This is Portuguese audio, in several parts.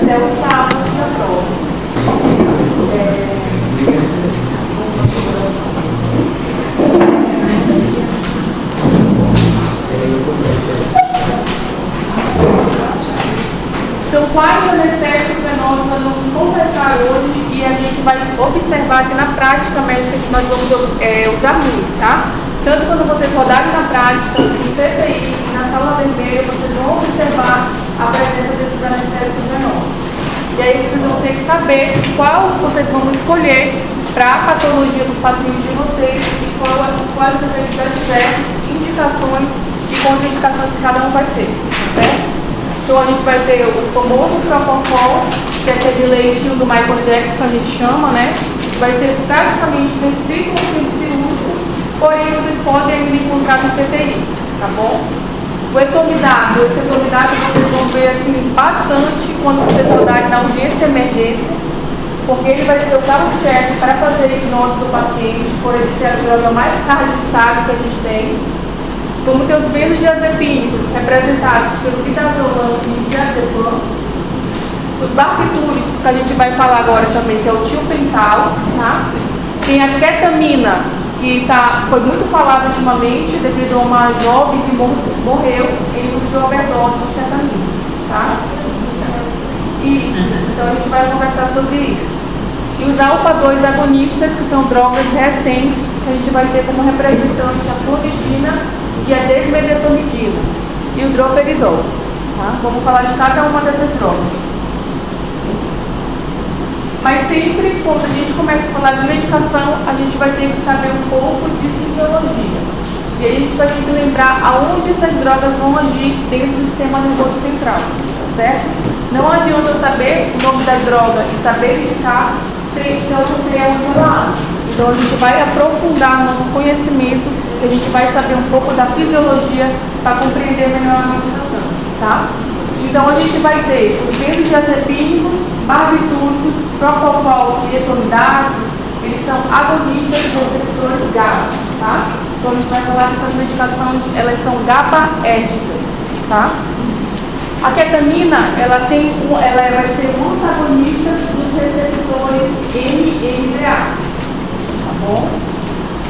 esse é o estado da prova. Então, quais anestésicos venosos nós vamos conversar hoje e a gente vai observar aqui na prática médica que nós vamos usar muito, tá? Tanto quando vocês rodarem na prática, no CTI, na sala vermelha, vocês vão observar a presença desses anestésicos venosos. E aí vocês vão ter que saber qual vocês vão escolher para a patologia do paciente de vocês e quais os efeitos adversos, indicações e contraindicações que cada um vai ter, tá certo? Então a gente vai ter o famoso Propofol, que é aquele leitinho do Michael Jackson que a gente chama, né? Vai ser praticamente restrito ao centro cirúrgico, porém vocês podem ainda encontrar no CTI, tá bom? O etomidato, esse etomidato vocês vão ver assim bastante quando vocês rodarem na urgência e emergência, porque ele vai ser o carro-chefe para fazer a hipnose do paciente, por ele ser a droga mais cardiostável que a gente tem. Como tem os benzodiazepínicos, representados pelo midazolam e diazepam. Os barbitúricos, que a gente vai falar agora também, que é o tiopental, tá? Tem a ketamina, que foi muito falada ultimamente, devido a uma jovem que morreu em uso de overdose de ketamina, tá? Isso, então a gente vai conversar sobre isso. E os alfa-2 agonistas, que são drogas recentes, que a gente vai ter como representante a clonidina e a desmedetomidina e o droperidol, tá? Vamos falar de cada uma dessas drogas. Mas sempre, quando a gente começa a falar de medicação, a gente vai ter que saber um pouco de fisiologia. E aí a gente vai ter que lembrar aonde essas drogas vão agir dentro do sistema nervoso central, tá certo? Não adianta eu saber o nome da droga e saber indicar se eu não sei onde ela age. Então a gente vai aprofundar nosso conhecimento, que a gente vai saber um pouco da fisiologia para compreender melhor a medicação, tá? Então a gente vai ter os benzodiazepínicos, barbitúricos, propofol e etomidato, eles são agonistas dos receptores GABA, tá? Então a gente vai falar que essas medicações, elas são GABAérgicas, tá? A ketamina, ela vai ser um antagonista dos receptores NMDA, tá bom?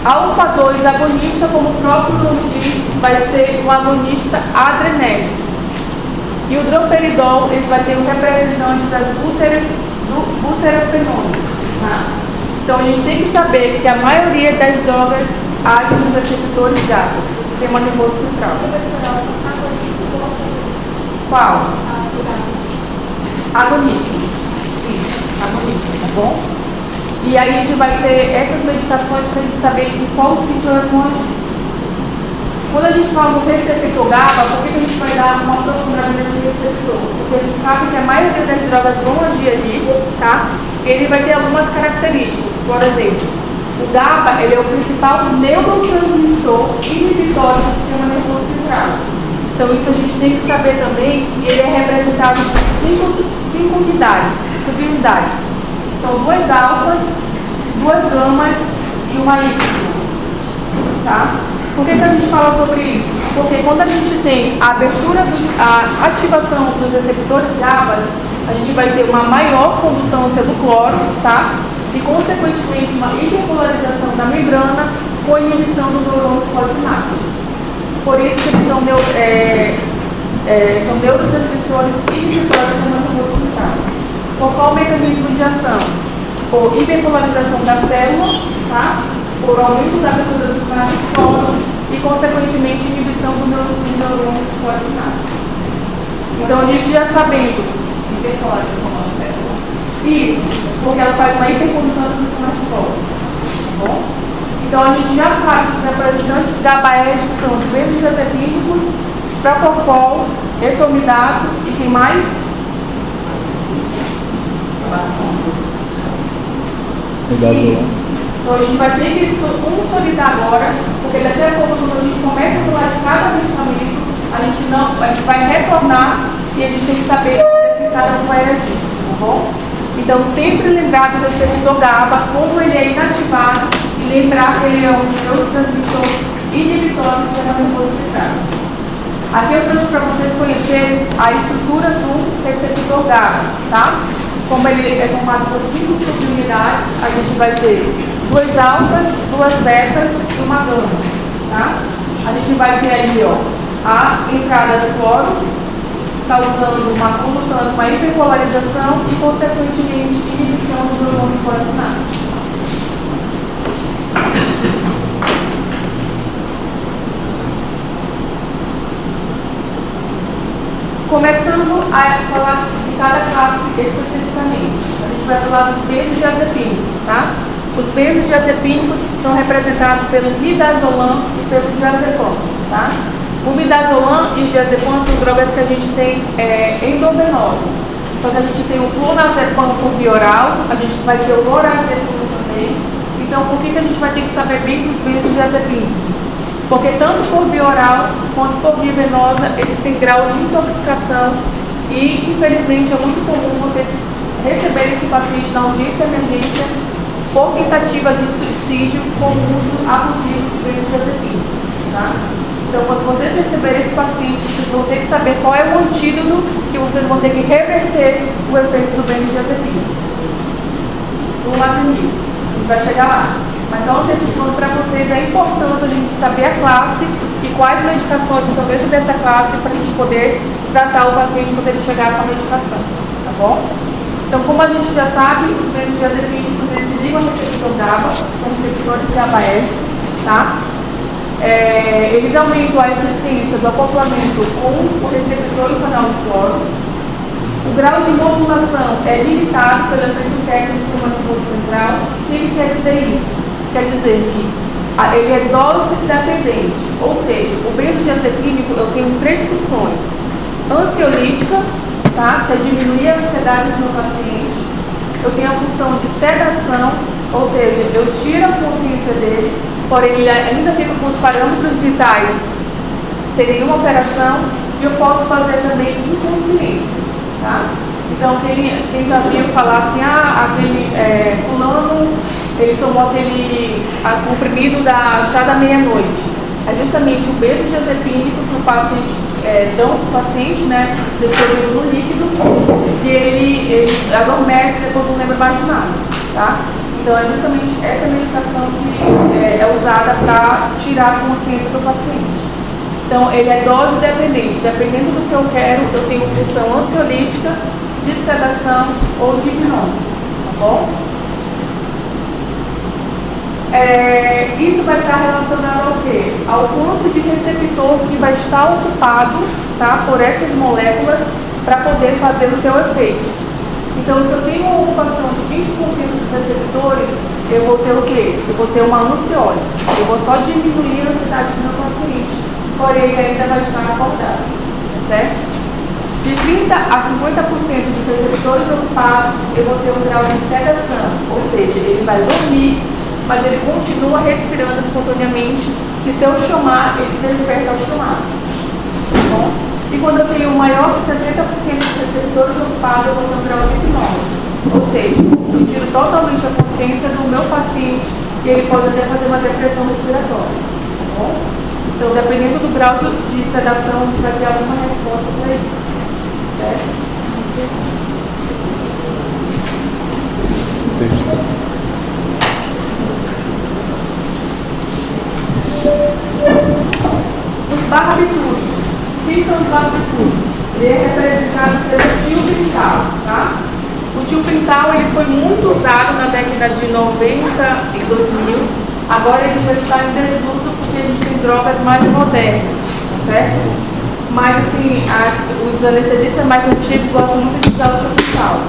Alfa-2 agonista, como o próprio nome diz, vai ser um agonista adrenérgico. E o droperidol, ele vai ter um representante das buterofenonas, tá? Então a gente tem que saber que a maioria das drogas age nos receptores GABA, do sistema nervoso central. Qual? Agonistas. Isso, agonistas, tá bom? E aí a gente vai ter essas medicações para a gente saber em qual sítio elas vão agir. Quando a gente fala do receptor GABA, por que a gente vai dar uma aprofundada nesse receptor? Porque a gente sabe que a maioria das drogas vão agir ali, tá? E ele vai ter algumas características. Por exemplo, o GABA, ele é o principal neurotransmissor inibitório do sistema nervoso central. Então isso a gente tem que saber também, e ele é representado por cinco unidades, subunidades. São 2 alfas, 2 gamas e uma Y, tá? Por que a gente fala sobre isso? Porque quando a gente tem a abertura, a ativação dos receptores GABA, a gente vai ter uma maior condutância do cloro, tá? E consequentemente uma hiperpolarização da membrana com inibição dos neurônios pós-sinápticos. Por isso que eles são neurotransmissores inibitórios do nervoso central. Por qual mecanismo de ação? Por hiperpolarização da célula, tá? Por aumento da abertura dos canais de cloro e, consequentemente, inibição dos neurônios pós-sinápticos. Então, a gente já sabendo hiperpolarização como a célula. Isso, porque ela faz uma hipercondutância dos canais de cloro, tá bom? Então, a gente já sabe que os representantes GABAérgicos são os benzodiazepínicos, propofol, etomidato e quem mais? Então a gente vai ter que consolidar agora, porque daqui a pouco, quando a gente começa a falar de cada medicamento, a gente vai retornar e a gente tem que saber onde cada um vai agir, tá bom? Então sempre lembrar do receptor GABA, como ele é inativado, e lembrar que ele é um neurotransmissor inibitório do sistema nervoso central. Aqui eu trouxe para vocês conhecerem a estrutura do receptor GABA, tá? Como ele é formado por 5 subunidades, a gente vai ter 2 alfas, 2 betas e uma gama, tá? A gente vai ter aí, ó, a entrada do cloro, causando uma condutância, uma hiperpolarização e, consequentemente, inibição do neurônio coaxinário. Começando a falar de cada classe especificamente. A gente vai falar dos benzodiazepínicos, tá? Os benzodiazepínicos são representados pelo midazolam e pelo diazepam, tá? O midazolam e o diazepam são drogas que a gente tem endovenosa. Então a gente tem o clonazepam por via oral, a gente vai ter o lorazepam também. Então por que a gente vai ter que saber bem dos benzodiazepínicos? Porque tanto por via oral quanto por via venosa, eles têm grau de intoxicação e, infelizmente, é muito comum vocês receberem esse paciente na urgência e emergência por tentativa de suicídio com uso abusivo de benzodiazepínicos, tá? Então, quando vocês receberem esse paciente, vocês vão ter que saber qual é o antídoto que vocês vão ter que reverter o efeito do benzodiazepínico. Do lazinil. A gente vai chegar lá. Mas só antecipando para vocês a importância de saber a classe e quais medicações estão dentro dessa classe para a gente poder tratar o paciente quando ele chegar com a medicação, tá bom? Então, como a gente já sabe, os benzodiazepínicos eles se ligam ao receptor GABA, são receptores GABAérgicos, tá? Eles aumentam a eficiência do acoplamento com o receptor e o canal de cloro. O grau de modulação é limitado pelo efeito técnico do sistema nervoso central. O que quer dizer isso? Quer dizer que ele é dose dependente, ou seja, o benzodiazepínico eu tenho 3 funções: ansiolítica, tá? Que é diminuir a ansiedade do meu paciente. Eu tenho a função de sedação, ou seja, eu tiro a consciência dele, porém ele ainda fica com os parâmetros vitais sem nenhuma operação, e eu posso fazer também inconsciência, tá? Então, quem já viu falar assim, aquele fulano, ele tomou aquele comprimido da chá da meia-noite. É justamente o benzodiazepínico que o paciente dão para o paciente, né, dissolvido no líquido, e ele adormece depois não lembra mais de nada, tá? Então, é justamente essa medicação que é usada para tirar a consciência do paciente. Então, ele é dose dependente. Dependendo do que eu quero, eu tenho função ansiolítica, de sedação ou de hipnose, tá bom? Isso vai estar relacionado ao quê? Ao quanto de receptor que vai estar ocupado, tá, por essas moléculas para poder fazer o seu efeito. Então, se eu tenho uma ocupação de 20% dos receptores, eu vou ter o quê? Eu vou ter uma ansiólise. Eu vou só diminuir a ansiedade do meu paciente, porém ele ainda vai estar acordado, tá certo? De 30% a 50% dos receptores ocupados, eu vou ter um grau de sedação, ou seja, ele vai dormir, mas ele continua respirando espontaneamente, e se eu chamar, ele desperta ao chamado. Tá bom? E quando eu tenho maior de 60% dos receptores ocupados, eu vou ter um grau de hipnose. Ou seja, eu tiro totalmente a consciência do meu paciente e ele pode até fazer uma depressão respiratória. Tá bom? Então, dependendo do grau de sedação, a gente vai ter alguma resposta para isso. Certo? Os barbitúricos. O que são os barbitúricos? Ele é representado pelo tilpintal, tá? O tilpintal ele foi muito usado na década de 90 e 2000. Agora ele já está em desuso porque a gente tem drogas mais modernas, tá certo? Mas assim, os anestesistas mais antigos gostam muito de usar o tilpintal.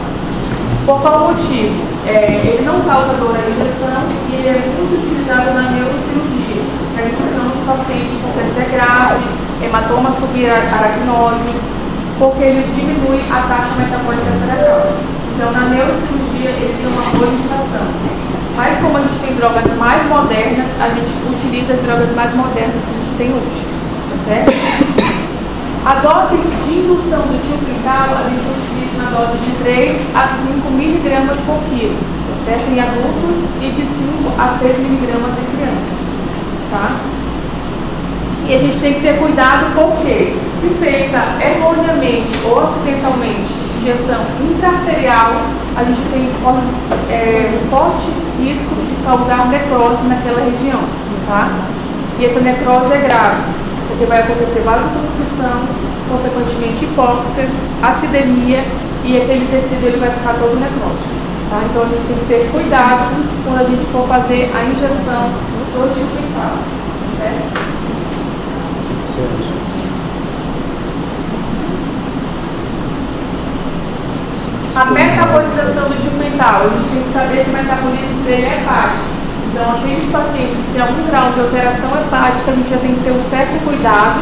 Por qual motivo? Ele não causa dor na injeção e ele é muito utilizado na neurocirurgia, na indução de pacientes com PC grave, hematoma subaracnoide, porque ele diminui a taxa metabólica cerebral. Então, na neurocirurgia, ele tem uma boa indicação. Mas como a gente tem drogas mais modernas, a gente utiliza as drogas mais modernas que a gente tem hoje, tá certo? A dose de indução do tilpintal a gente utiliza na dose de 3 a 5 miligramas por quilo, tá certo? Em adultos e de 5 a 6 miligramas em crianças, tá? E a gente tem que ter cuidado porque Se feita erroneamente ou acidentalmente, injeção intraarterial, a gente tem um forte risco de causar necrose naquela região, tá? E essa necrose é grave, porque vai acontecer vasoconstrição, consequentemente hipóxia, acidemia, e aquele tecido ele vai ficar todo necrótico, tá? Então a gente tem que ter cuidado quando a gente for fazer a injeção do tiopental, certo? A metabolização do tiopental, a gente tem que saber que o metabolismo dele é hepático. Então, aqueles pacientes que têm algum grau de alteração hepática, a gente já tem que ter um certo cuidado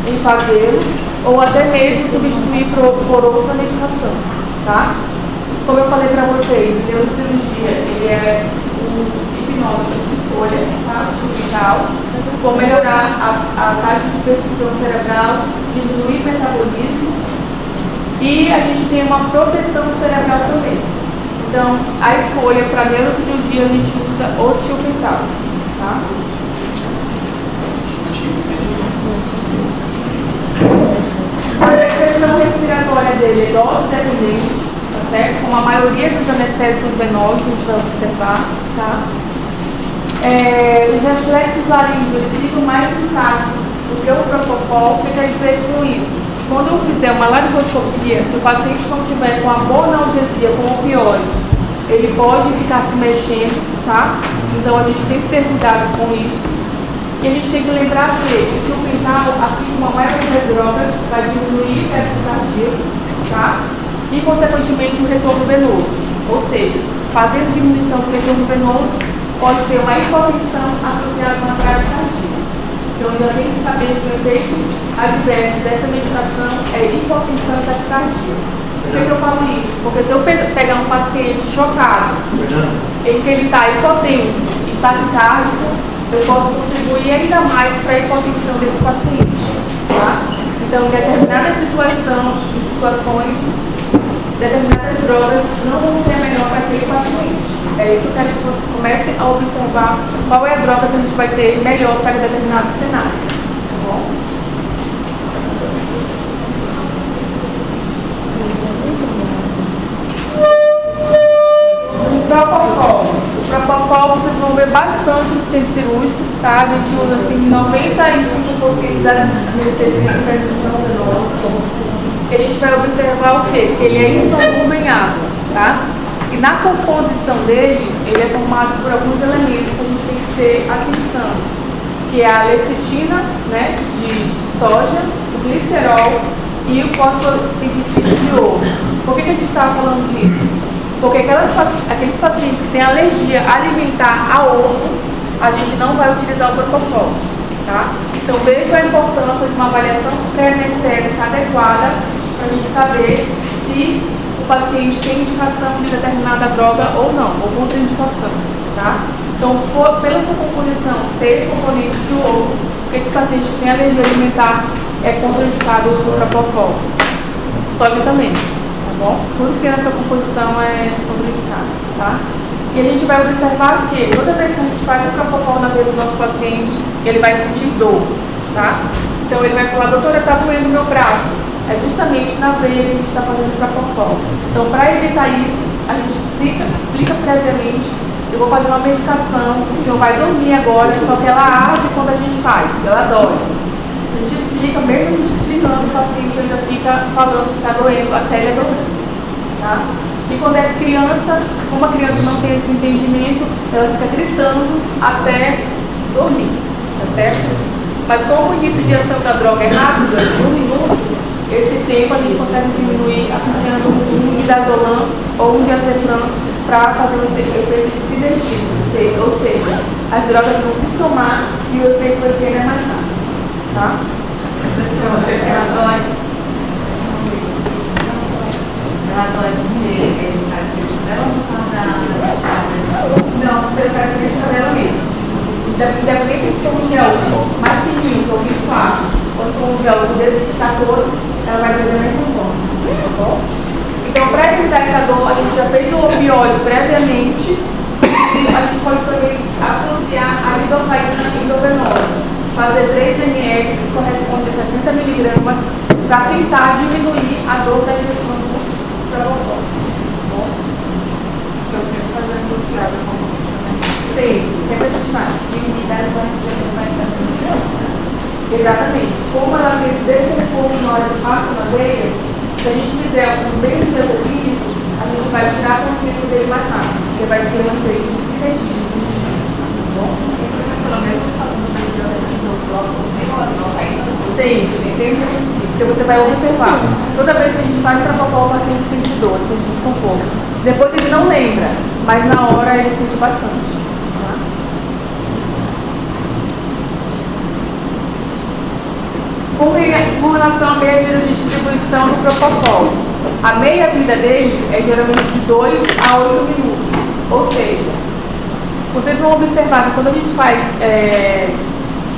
em fazê-lo, ou até mesmo substituir por outra medicação, tá? Como eu falei para vocês, o neurocirurgia, ele é um hipnótico de escolha, tá? Tiopental, vou melhorar a taxa de perfusão cerebral, diminuir o metabolismo, e a gente tem uma proteção cerebral também. Então, a escolha para neurocirurgia a gente usa o tiopental, tá? A depressão respiratória dele é dose dependente, tá certo? Como a maioria dos anestésicos venosos, a gente vai observar, tá? Os reflexos laríngeos eles ficam mais intactos do que o propofol. O que quer dizer com isso? Quando eu fizer uma laringoscopia, se o paciente não tiver com a monalgesia, com opioide, ele pode ficar se mexendo, tá? Então a gente tem que ter cuidado com isso. E a gente tem que lembrar que o tiopental, assim como a maioria das drogas, vai diminuir o ritmo cardíaco, tá? E consequentemente o retorno venoso. Ou seja, fazendo diminuição do retorno venoso, pode ter uma hipotensão associada a uma bradicardia. Então, ainda tem que saber que o efeito adverso dessa medicação é hipotensão e taquicardia. Por que eu falo isso? Porque se eu pegar um paciente chocado, em que ele está hipotenso e taquicárdico, eu posso contribuir ainda mais para a hipotensão desse paciente. Tá? Então, em determinadas situações, determinadas drogas não vão ser melhor para aquele paciente. É isso que eu quero que você comece a observar qual é a droga que a gente vai ter melhor para determinado cenário. Tá bom? O propofol vocês vão ver bastante no centro cirúrgico, tá? A gente usa assim 95% das anestesias para indução venosa. A gente vai observar o quê? Que ele é insolúvel em água, tá? E na composição dele, ele é formado por alguns elementos que a gente tem que ter atenção, que é a lecitina, né, de soja, o glicerol e o fosfolipídido de ovo. Por que a gente estava falando disso? Porque aqueles pacientes que têm alergia alimentar a ovo, a gente não vai utilizar o propofol, tá? Então veja a importância de uma avaliação pré-anestésica adequada para a gente saber se o paciente tem indicação de determinada droga ou não, ou contraindicação, tá? Então, pela sua composição, ter componente do ovo, aqueles pacientes que têm alergia alimentar é contraindicado o propofol. Soja também, tá bom? Tudo que na sua composição é contraindicado, tá? E a gente vai observar que toda vez que a gente faz o propofol na veia do nosso paciente, ele vai sentir dor, tá? Então ele vai falar, doutora, tá doendo meu braço. É justamente na veia que a gente está fazendo o propofol. Então, para evitar isso, a gente explica previamente. Eu vou fazer uma medicação, o senhor vai dormir agora, só que ela arde quando a gente faz, ela dói. A gente explica, mesmo a gente explicando, o paciente ainda fica falando que está doendo até ele adormecer, tá? E quando é criança, como a criança não tem esse entendimento, ela fica gritando até dormir, tá certo? Mas como o início de ação da droga é rápido, de 1 minuto, esse tempo a gente consegue diminuir associando um midazolam ou um diazepam para fazer o efeito de sinergismo, ou seja, as drogas vão se somar e o efeito vai ser mais rápido, tá? Não, pela característica dela mesmo. Independente de como gel mais fininho, que eu fiz fácil, ou se for um gel com dedo de 14, ela vai beber na conta, tá bom? Então, para evitar essa dor, a gente já fez o opioide previamente e a gente pode também associar a lidocaína endovenosa, fazer 3 ml, que corresponde a 60 mg para tentar diminuir a dor da injeção do propofol. Então, sempre fazer associado com o Sempre a gente faz. E unidade vai estar melhor. Exatamente. Como ela tem esse desconforto na hora que passa na veia, se a gente fizer um bem de diazepínico, a gente vai tirar a consciência dele mais rápido, porque vai ter um efeito de sinergia. Sempre mencionou mesmo fazendo bem de diazepínico no próximo senhor, não ainda. Sempre é possível. Porque você vai observar. Toda vez que a gente faz propofol, o paciente sente dor, sente desconforto. Depois ele não lembra, mas na hora ele sente bastante. Com relação à meia-vida de distribuição do propofol, a meia-vida dele é geralmente de 2 a 8 minutos. Ou seja, vocês vão observar que quando a gente faz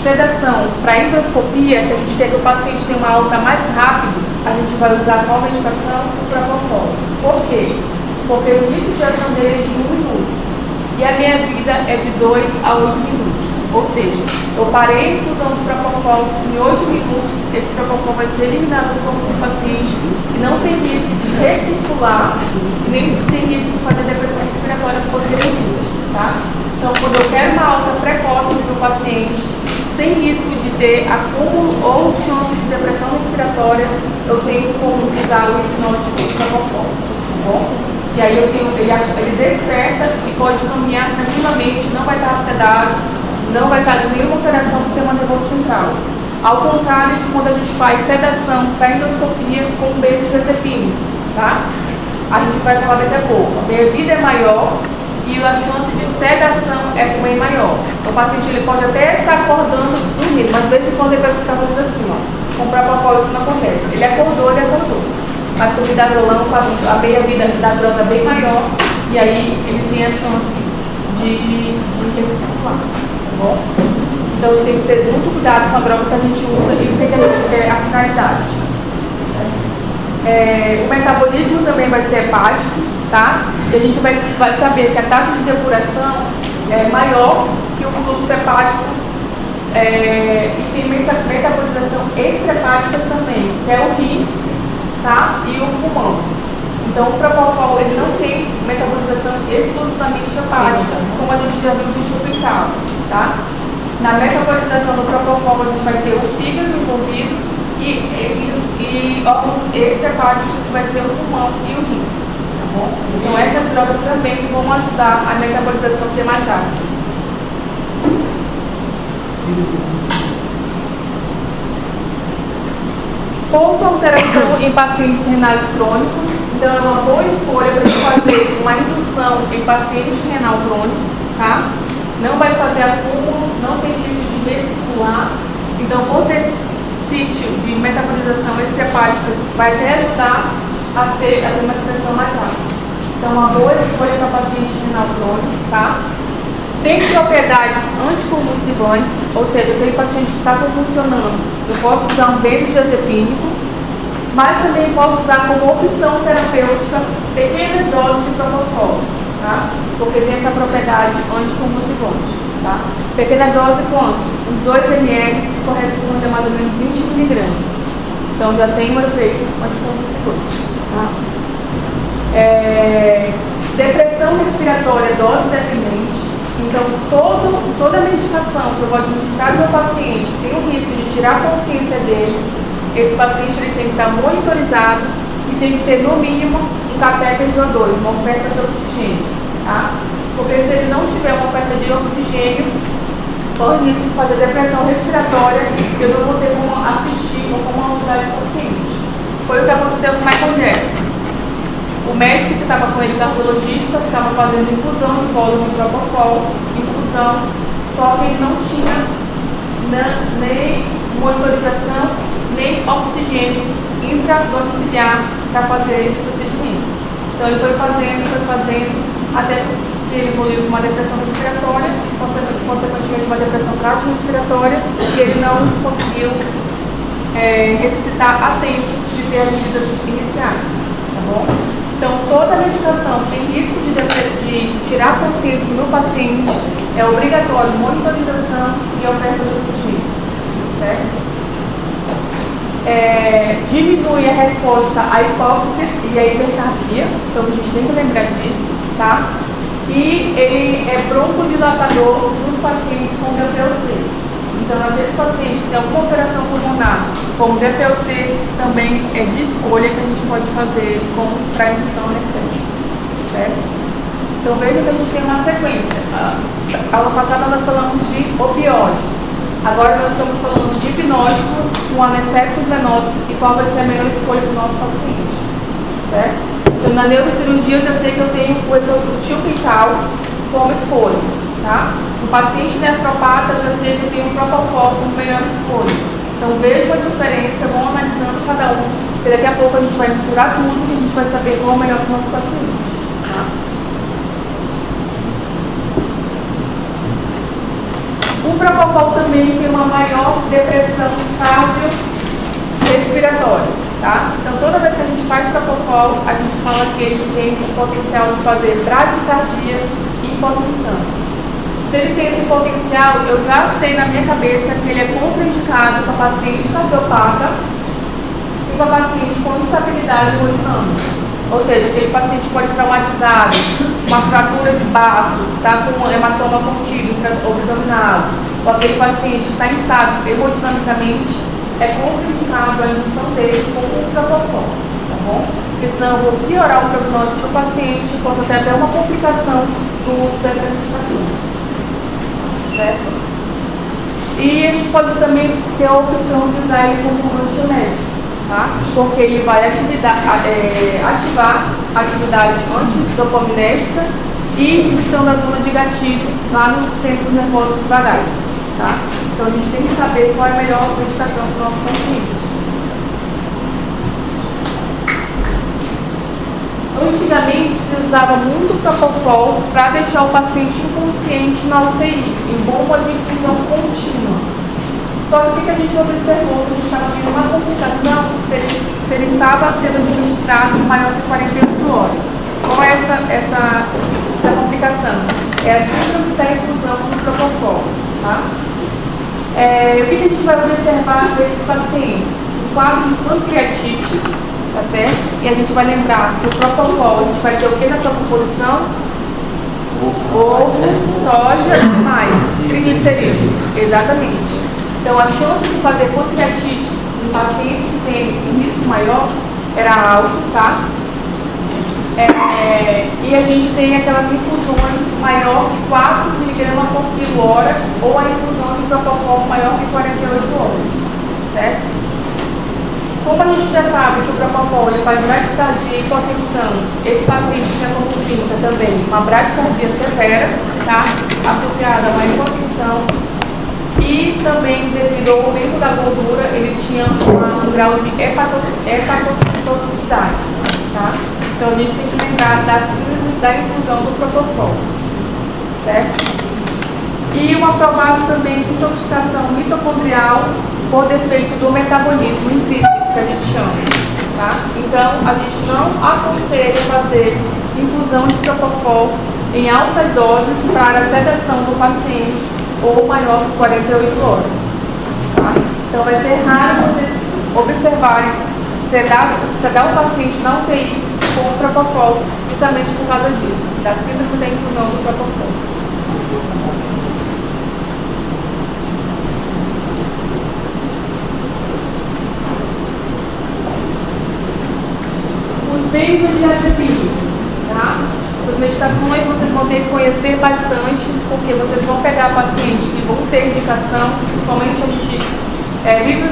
sedação para endoscopia, que a gente quer que o paciente tenha uma alta mais rápido, a gente vai usar qual medicação? O propofol. Por quê? Porque o início de ação dele é de 1 minuto e a meia-vida é de 2 a 8 minutos. Ou seja, eu parei a infusão do propofol em 8 minutos, esse propofol vai ser eliminado do corpo do paciente e não tem risco de recircular, nem tem risco de fazer depressão respiratória posteriormente, tá? Então, quando eu quero uma alta precoce do paciente, sem risco de ter acúmulo ou chance de depressão respiratória, eu tenho como usar o hipnótico do propofol, tá bom? E aí ele desperta e pode caminhar tranquilamente, não vai estar sedado, não vai estar nenhuma alteração do sistema nervoso central. Ao contrário de quando a gente faz sedação para endoscopia com benzodiazepínico, tá? A gente vai falar daqui a pouco. A meia-vida é maior e a chance de sedação é também maior. O paciente ele pode até estar acordando dormindo, mas de vez em quando ele vai ficar fazendo assim, ó. Com propofol isso não acontece. Ele acordou. Mas com o midazolam, a meia-vida da droga é bem maior e aí ele tem a chance de circular. Bom? Então tem que ter muito cuidado com a droga que a gente usa e o que a gente quer a finalidade. O metabolismo também vai ser hepático, tá? E a gente vai saber que a taxa de depuração é maior que o fluxo hepático e tem metabolização extrahepática também, que é o rim, tá? E o pulmão. Então o propofol ele não tem metabolização exclusivamente hepática, como a gente já viu no sublinhado, tá? Na metabolização do propofol a gente vai ter o fígado envolvido e órgãos extrahepáticos que vai ser o pulmão e o rim, tá bom? Então essas drogas também vão ajudar a metabolização a ser mais rápida. Pouca alteração em pacientes renais crônicos. Então é uma boa escolha para gente fazer uma indução em paciente renal crônico, tá? Não vai fazer acúmulo, não tem risco de recircular. Então, por ter sítio de metabolização extrahepática, vai até ajudar a ter uma excreção mais rápida. Então, uma boa escolha para paciente renal crônico, tá? Tem propriedades anticonvulsivantes, ou seja, aquele paciente que está convulsionando, eu posso usar um benzodiazepínico, mas também posso usar como opção terapêutica pequenas doses de propofol, tá? Porque tem essa propriedade anticonvulsivante, tá? Pequena dose quanto? Uns 2 ml, que corresponde a mais ou menos 20 mg. Então já tem um efeito anticonvulsivante, tá? Depressão respiratória dose dependente. Então, toda medicação que eu vou administrar ao meu paciente tem o risco de tirar a consciência dele. Esse paciente ele tem que estar monitorizado e tem que ter, no mínimo, um catéter de O2, uma oferta de oxigênio, tá? Porque se ele não tiver uma oferta de oxigênio, corre o risco de fazer depressão respiratória e eu não vou ter como assistir ou como ajudar esse paciente. Foi o que aconteceu com o Michael Jackson. O médico que estava com ele, cardiologista, estava fazendo infusão de volume de propofol, infusão, só que ele não tinha nem monitorização, nem oxigênio intradomiciliar para fazer esse procedimento. Então ele foi fazendo, até que ele evoluiu com uma depressão respiratória, consequentemente uma depressão cardiorrespiratória, e ele não conseguiu ressuscitar a tempo de ter as medidas iniciais, tá bom? Então, toda medicação que tem risco de tirar a consciência do meu paciente é obrigatório monitorização e oferta de oxigênio, certo? diminui a resposta à hipóxia e à hipercarbia, então a gente tem que lembrar disso, tá? E ele é broncodilatador nos pacientes com DPOC. Então, aqueles pacientes que têm alguma alteração pulmonar, como DPOC, também é de escolha que a gente pode fazer para indução anestésica, certo? Então, veja que a gente tem uma sequência. A aula passada nós falamos de opioide. Agora nós estamos falando de hipnóticos com anestésicos venosos e qual vai ser a melhor escolha para o nosso paciente, certo? Então, na neurocirurgia eu já sei que eu tenho o tilpical como escolha, tá? No paciente nefropata eu já sei que eu tenho o propofol como melhor escolha. Então, vejam a diferença, vão analisando cada um, porque daqui a pouco a gente vai misturar tudo e a gente vai saber qual é o melhor para o nosso paciente, tá? O propofol também tem uma maior depressão cardiorrespiratória, tá? Então, toda vez que a gente faz propofol, a gente fala que ele tem o potencial de fazer bradicardia e hipotensão. Se ele tem esse potencial, eu já sei na minha cabeça que ele é contraindicado para paciente cardiopata e para paciente com instabilidade hemodinâmica. Ou seja, aquele paciente politraumatizado, uma fratura de baço, está com um hematoma contínuo, abdominal, ou aquele paciente que está instável hemodinamicamente, é contraindicado a indução dele com o propofol, tá bom? Porque senão eu vou piorar o prognóstico do paciente e posso ter até uma complicação do uso dessa medicação, certo? E a gente pode também ter a opção de usar ele como antiemético, tá? Porque ele vai ativar a atividade antidopaminérgica e inibição da zona de gatilho lá nos centros nervosos varais, tá? Então a gente tem que saber qual é a melhor medicação para o nosso paciente. Antigamente se usava muito propofol para deixar o paciente inconsciente na UTI, em bomba de infusão contínua. Só que o que a gente observou? Que a gente estava tendo uma complicação se ele estava sendo administrado maior que 48 horas. Qual é essa complicação? É a síndrome da infusão do propofol, tá? O que a gente vai observar desses pacientes? Um quadro de pancreatite, tá certo? E a gente vai lembrar que o propofol, a gente vai ter o que na sua composição? Ovo, soja e mais triglicerídeos. Exatamente. Então, a chance de fazer pancreatite em pacientes que têm risco maior era alto, tá? E a gente tem aquelas infusões maior que 4 mg por quilo hora ou a infusão de propofol maior que 48 horas, certo? Como a gente já sabe que o propofol ele faz bradicardia e hipotensão, esse paciente tinha como clínica também uma bradicardia severa, tá? Associada a uma hipotensão. E também, devido ao aumento da gordura, ele tinha um grau de hepatotoxicidade, tá? Então, a gente tem que lembrar da síndrome da infusão do propofol, certo? E uma provável também intoxicação mitocondrial por defeito do metabolismo intrínseco, que a gente chama, tá? Então, a gente não aconselha fazer infusão de propofol em altas doses para a sedação do paciente ou maior que 48 horas. Tá? Então vai ser raro vocês observarem sedar o paciente na UTI com o propofol, justamente por causa disso, da síndrome da infusão do propofol. Os benzodiazepínicos, tá? Essas medicações vocês vão ter que conhecer bastante, porque vocês vão pegar pacientes que vão ter indicação, principalmente a gente vive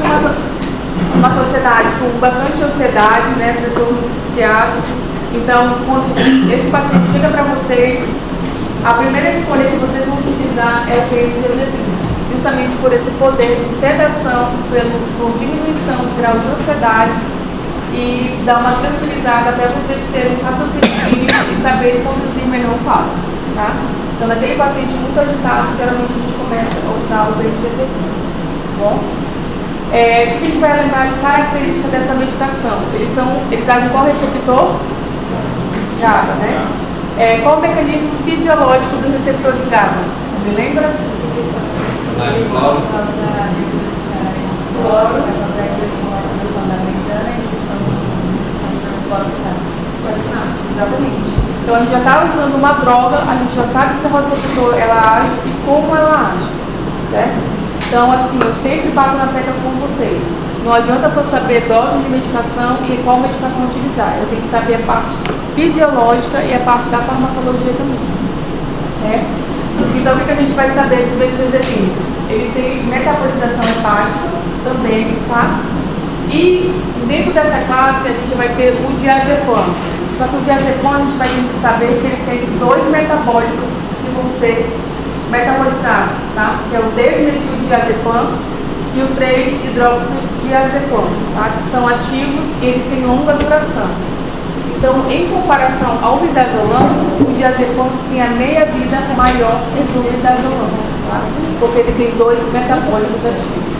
numa sociedade com bastante ansiedade, né, pessoas psiquiátricas. Então, quando esse paciente chega para vocês, a primeira escolha que vocês vão utilizar é o benzodiazepínico, justamente por esse poder de sedação, por diminuição do grau de ansiedade, e dar uma tranquilizada até vocês terem um raciocínio e saberem conduzir melhor o quadro, tá? Então, naquele paciente muito agitado, geralmente a gente começa a usar o benzodiazepínico, tá bom? O que a gente vai lembrar de característica dessa medicação? Eles agem qual receptor? GABA, né? Qual o mecanismo fisiológico dos receptores GABA? Me lembra? Cloro. trabalhando a inibição do pós-sinal. Exatamente. Então a gente já está usando uma droga, a gente já sabe que a receptor ela age e como ela age, certo? Então assim, eu sempre bato na tecla com vocês. Não adianta só saber dose de medicação e qual medicação utilizar. Eu tenho que saber a parte fisiológica e a parte da farmacologia também, certo? Então o que a gente vai saber dos benzodiazepinas? Ele tem metabolização hepática também, tá? E dentro dessa classe a gente vai ter o diazepam. Só que o diazepam a gente vai ter que saber que ele tem dois metabólicos que vão ser metabolizados, tá? Que é o desmetildiazepam e o 3-hidroxidiazepam, tá? Que são ativos e eles têm longa duração. Então, em comparação ao midazolam, o diazepam tem a meia-vida maior que o midazolam, tá? Porque ele tem dois metabólicos ativos.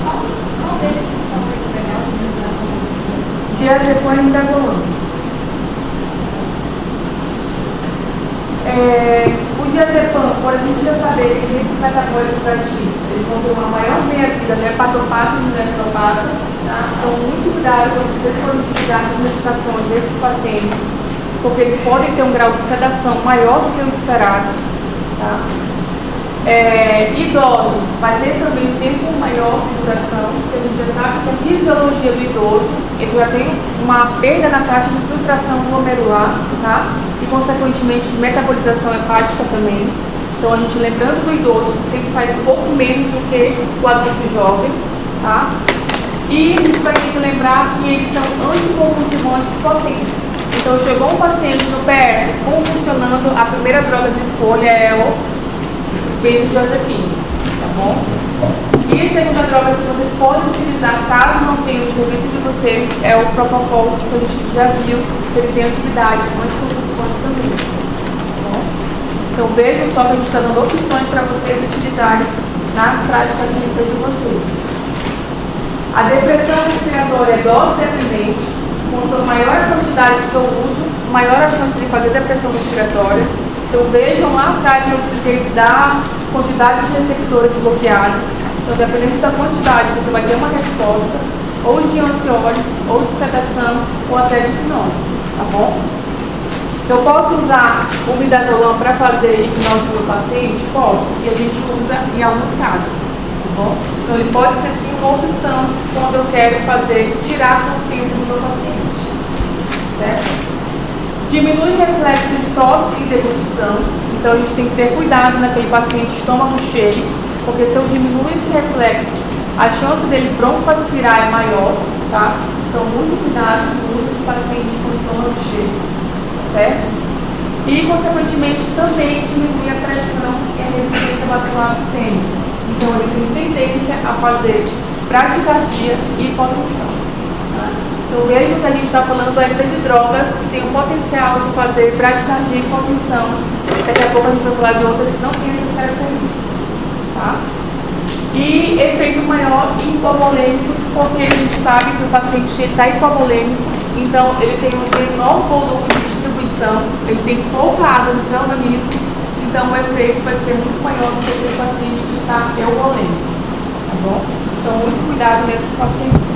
Qual deles que são melhores? Diazepam e midazolam. O diazepam, por a gente já saber que esses metabólicos ativos, eles vão ter uma maior meia-vida no hepatopata e no nefropata, tá? Então, muito cuidado quando vocês forem utilizar essas medicações desses pacientes, porque eles podem ter um grau de sedação maior do que o esperado, tá? Idosos, vai ter também tempo maior de duração, porque a gente já sabe que a fisiologia do idoso, ele já tem uma perda na taxa de filtração glomerular, tá? E consequentemente de metabolização hepática também. Então a gente lembrando do idoso, sempre faz um pouco menos do que o adulto jovem, tá? E a gente vai ter que lembrar que eles são anticonvulsivantes potentes. Então chegou um paciente no PS convulsionando, a primeira droga de escolha é o benzodiazepina, tá bom? E a segunda droga que vocês podem utilizar, caso não tenha o serviço de vocês, é o propofol, que a gente já viu que ele tem atividade, anticonvulsivante também, tá bom? Então vejam só que a gente está dando opções para vocês utilizarem na prática clínica de vocês. A depressão respiratória é dose dependente. Quanto maior a quantidade que eu uso, maior a chance de fazer depressão respiratória. Então vejam lá atrás que eu expliquei da quantidade de receptores bloqueados. Então dependendo da quantidade você vai ter uma resposta ou de ansiólise, ou de sedação, ou até de hipnose, tá bom? Eu posso usar o midazolam para fazer hipnose no paciente? Posso, e a gente usa em alguns casos, tá bom? Então ele pode ser sim uma opção quando eu quero tirar a consciência do meu paciente, certo? Diminui o reflexo de tosse e deglutição, então a gente tem que ter cuidado naquele paciente estômago cheio, porque se eu diminuo esse reflexo, a chance dele broncoaspirar é maior, tá? Então muito cuidado no uso de pacientes com estômago cheio, certo? E consequentemente também diminui a pressão e a resistência vascular sistêmica, então ele tem tendência a fazer bradicardia e hipotensão. Então vejo que a gente está falando ainda de drogas que tem o potencial de fazer bradicardia e hipotensão. Daqui a pouco a gente vai falar de outras que não têm essas características, tá? E efeito maior em hipovolêmicos, porque a gente sabe que o paciente está hipovolêmico, então ele tem um menor volume de distribuição, ele tem pouca água no seu organismo, então o efeito vai ser muito maior do que aquele paciente que está euvolêmico, tá bom? Então muito cuidado nesses pacientes.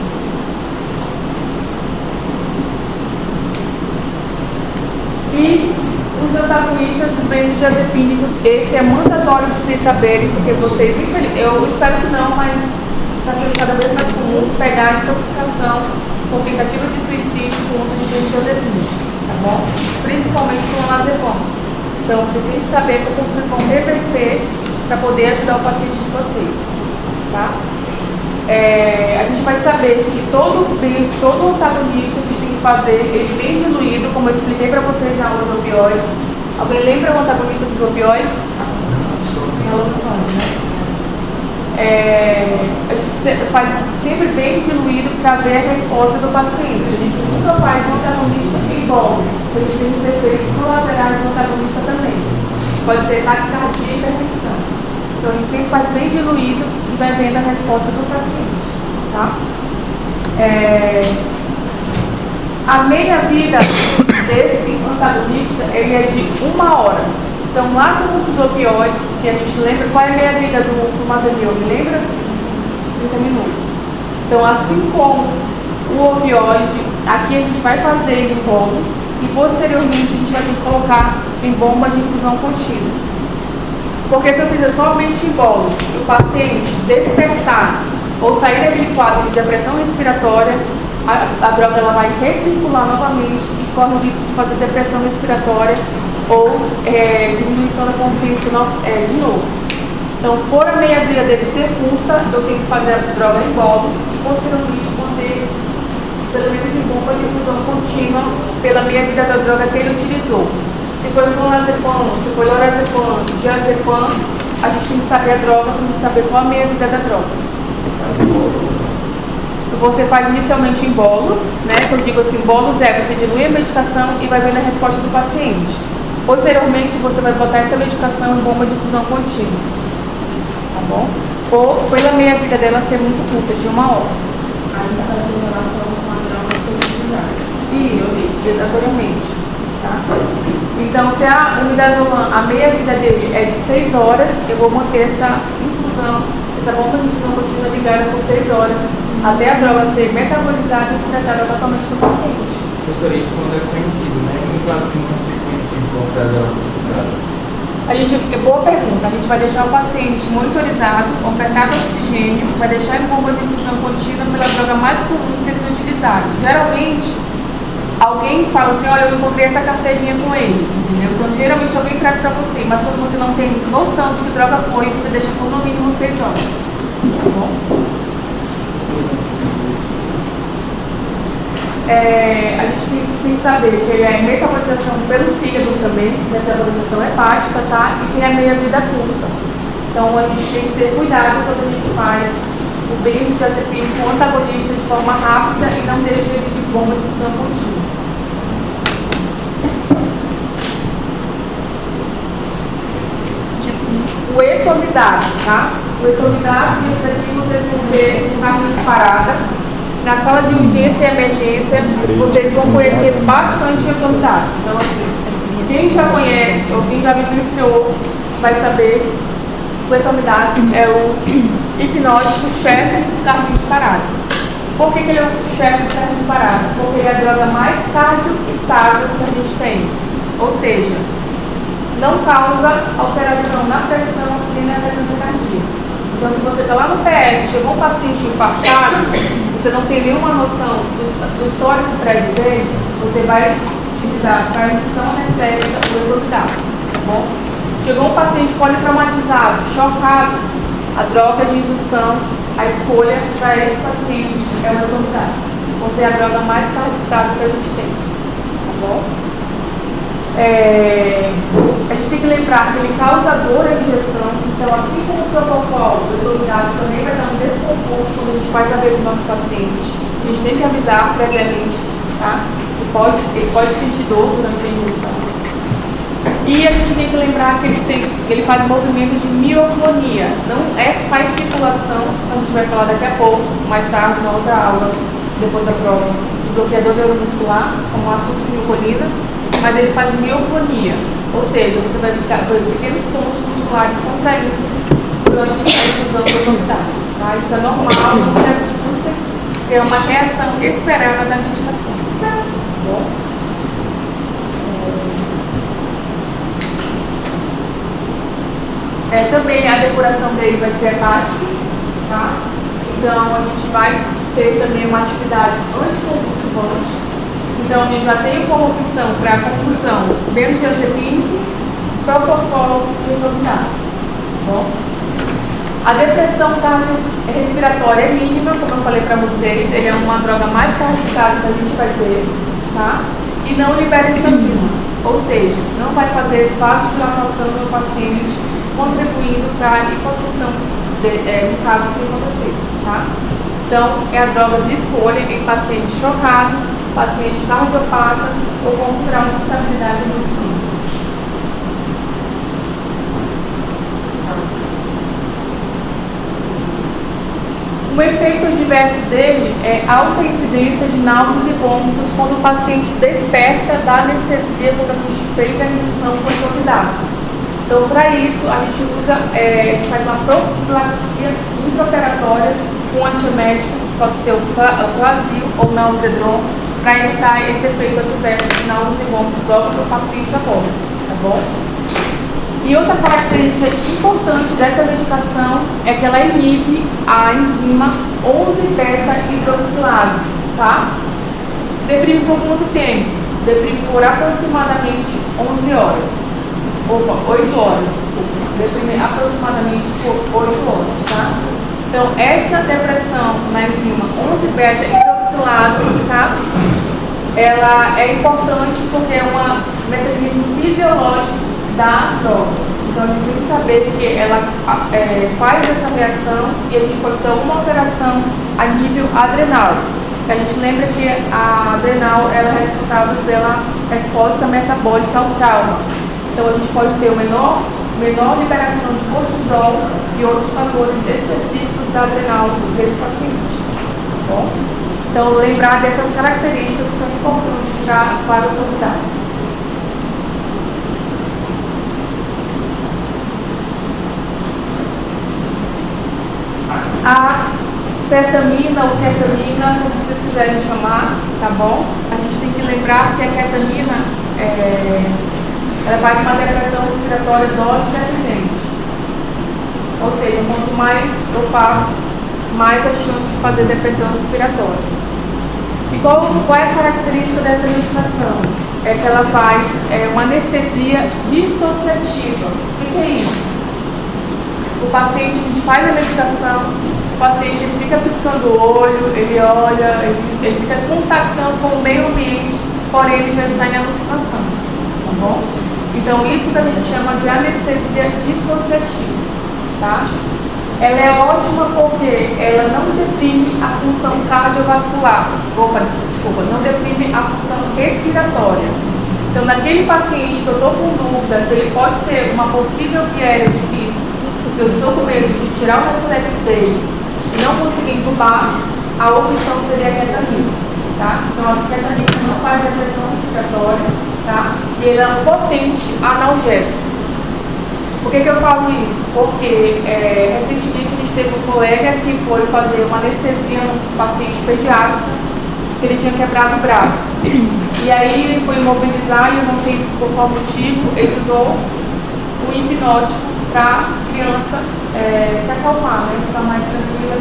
E os antagonistas do benzodiazepínicos, esse é mandatório para vocês saberem, porque vocês, eu espero que não, mas está sendo cada vez mais comum pegar intoxicação por tentativa de suicídio com uso de benzodiazepínicos, tá bom? Principalmente com o clonazepam. Então vocês têm que saber como vocês vão reverter para poder ajudar o paciente de vocês, tá? A gente vai saber que todo antagonista que tem que fazer, ele bem diluído, como eu expliquei para vocês na aula de opioides. Alguém lembra o antagonista dos opioides? Naloxone, né? A gente faz sempre bem diluído para ver a resposta do paciente. A gente nunca faz um antagonista em bolus, porque a gente tem os efeitos colaterais do antagonista também. Pode ser taquicardia e hipertensão. Então a gente sempre faz bem diluído e vai vendo a resposta do paciente, tá? A meia-vida desse antagonista, ele é de 1 hora. Então, lá no grupo dos opioides, que a gente lembra, qual é a meia-vida do flumazenil? Me lembra? 30 minutos. Então, assim como o opioide, aqui a gente vai fazer em bolos e posteriormente a gente vai ter que colocar em bomba de infusão contínua. Porque se eu fizer somente em bolos e o paciente despertar ou sair daquele quadro de depressão respiratória, a droga ela vai recircular novamente e corre o risco de fazer depressão respiratória ou diminuição da consciência de novo. Então, por a meia-vida dele ser curta, eu tenho que fazer a droga em bolos e posteriormente manter pelo menos em bomba de infusão contínua pela meia-vida da droga que ele utilizou. Se foi clonazepam, se foi lorazepam, diazepam, a gente tem que saber a droga, tem que saber qual a meia-vida da droga. Você faz inicialmente em bolos, né? Quando eu digo assim, bolos você dilui a medicação e vai vendo a resposta do paciente. Posteriormente, você vai botar essa medicação em bomba de infusão contínua. Tá bom? Ou pela meia-vida dela ser muito curta, de 1 hora. Aí está fazendo relação com a droga que foi utilizada. Isso, exatamente. Tá? Então, se a midazolam, a meia-vida dele é de 6 horas, eu vou manter essa infusão, essa bomba de infusão contínua ligada por 6 horas, até a droga ser metabolizada e secretada totalmente no paciente. Professor, isso quando é conhecido, né? No caso que não ser conhecido, qual foi a droga utilizada? Boa pergunta. A gente vai deixar o paciente monitorizado, ofertado oxigênio, vai deixar em bomba de infusão contínua pela droga mais comum que eles utilizaram. Geralmente, alguém fala assim, olha, eu encontrei essa carteirinha com ele, entendeu? Então, geralmente alguém traz para você, mas quando você não tem noção de que droga foi, você deixa por no mínimo 6 horas. Tá bom? A gente tem que saber que ele é metabolização pelo fígado também, metabolização hepática, tá? E tem a meia-vida curta. Então, a gente tem que ter cuidado quando a gente faz o benzodiazepínico com antagonista de forma rápida e não deixa ele de bomba de infusão contínua. O etomidato, tá? O etomidato, esse daqui vocês vão ver no carrinho de parada. Na sala de urgência e emergência, vocês vão conhecer bastante o etomidato. Então, assim, quem já conhece ou quem já vivenciou vai saber que o etomidato é o hipnótico chefe do carrinho de parada. Por que ele é o chefe do carrinho de parada? Porque ele é a droga mais cardio-estável que a gente tem. Ou seja, não causa alteração na pressão nem na frequência cardíaca. Então, se você está lá no PS, chegou um paciente infartado, você não tem nenhuma noção do histórico prévio dele, você vai utilizar para indução anestésica ou etomidato, tá bom? Chegou um paciente politraumatizado, chocado, a droga de indução, a escolha para esse paciente é o etomidato. Ou seja, a droga mais cardiostável que a gente tem, tá bom? A gente tem que lembrar que ele causa dor à injeção, então assim como o propofol, o etomidato também vai dar um desconforto quando a gente faz a ver com o nosso paciente. A gente tem que avisar previamente, tá? Ele pode sentir dor durante a injeção. E a gente tem que lembrar que ele faz movimentos de mioclonia, não faz circulação, a gente vai falar daqui a pouco, mais tarde, na outra aula, depois da prova, do bloqueador neuromuscular, como a succinilcolina, mas ele faz mioclonia, ou seja, você vai ficar com pequenos pontos musculares contraindo durante a infusão do etomidato. Tá? Isso é normal, não se assusta, é uma reação esperada da medicação. Tá bom? Também a depuração dele vai ser hepática, tá? Então a gente vai ter também uma atividade anticonvulsivante. Então, a gente já tem como opção para a compulsão benzodiazepínico, propofol e etomidato. Tá bom? A depressão cardiorrespiratória é mínima, como eu falei para vocês, ele é uma droga mais cardiostável que a gente vai ter, tá? E não libera histamina, ou seja, não vai fazer vasodilatação no paciente, contribuindo para a hipofunção, no caso, se acontecesse, tá? Então, é a droga de escolha em paciente chocado, paciente cardiopata ou com grau de instabilidade no O efeito adverso dele é alta incidência de náuseas e vômitos quando o paciente desperta da anestesia quando a gente fez a indução com etomidato. Então, para isso, a gente usa, a gente faz uma profilaxia intraoperatória com antiemético, pode ser o Clasil ou Nalzedron, para evitar esse efeito adverso de náuseas e vômitos logo que o paciente acorda, tá bom? E outra característica importante dessa medicação é que ela inibe a enzima 11-beta-hidroxilase, tá? Deprime por quanto tempo? Deprime por aproximadamente 11 horas. Opa, 8 horas, desculpa. Deprime aproximadamente por 8 horas, tá? Então, essa depressão na enzima 11-beta-hidroxilase, tá? Ela é importante porque é um mecanismo fisiológico da droga. Então, a gente tem que saber que ela faz essa reação e a gente pode ter alguma alteração a nível adrenal. A gente lembra que a adrenal ela é responsável pela resposta metabólica ao trauma. Então, a gente pode ter menor liberação de cortisol e outros fatores específicos da adrenal desse paciente. Tá bom? Então, lembrar dessas características que são importantes para o cuidado. A cetamina ou ketamina, como vocês quiserem chamar, tá bom? A gente tem que lembrar que a ketamina ela faz uma depressão respiratória dose dependente. Ou seja, quanto mais eu faço, mais a chance de fazer depressão respiratória. E qual é a característica dessa medicação? É que ela faz uma anestesia dissociativa. O que é isso? O paciente, a gente faz a medicação, o paciente ele fica piscando o olho, ele olha, ele fica contactando com o meio ambiente, porém ele já está em alucinação, tá bom? Então isso que a gente chama de anestesia dissociativa, tá? Ela é ótima porque ela não deprime a função cardiovascular, não deprime a função respiratória. Então naquele paciente que eu estou com dúvida se ele pode ser uma possível viéria difícil, eu estou com medo de tirar o reflexo dele e não conseguir entubar, a opção seria a ketamina, tá? Então a ketamina não faz depressão respiratória, tá? E ele é um potente analgésico. Por que eu falo isso? Porque recentemente a gente teve um colega que foi fazer uma anestesia num paciente pediátrico, que ele tinha quebrado o braço. E aí ele foi imobilizar e eu não sei por qual motivo, ele usou o hipnótico para a criança se acalmar, né? Ficar mais tranquila.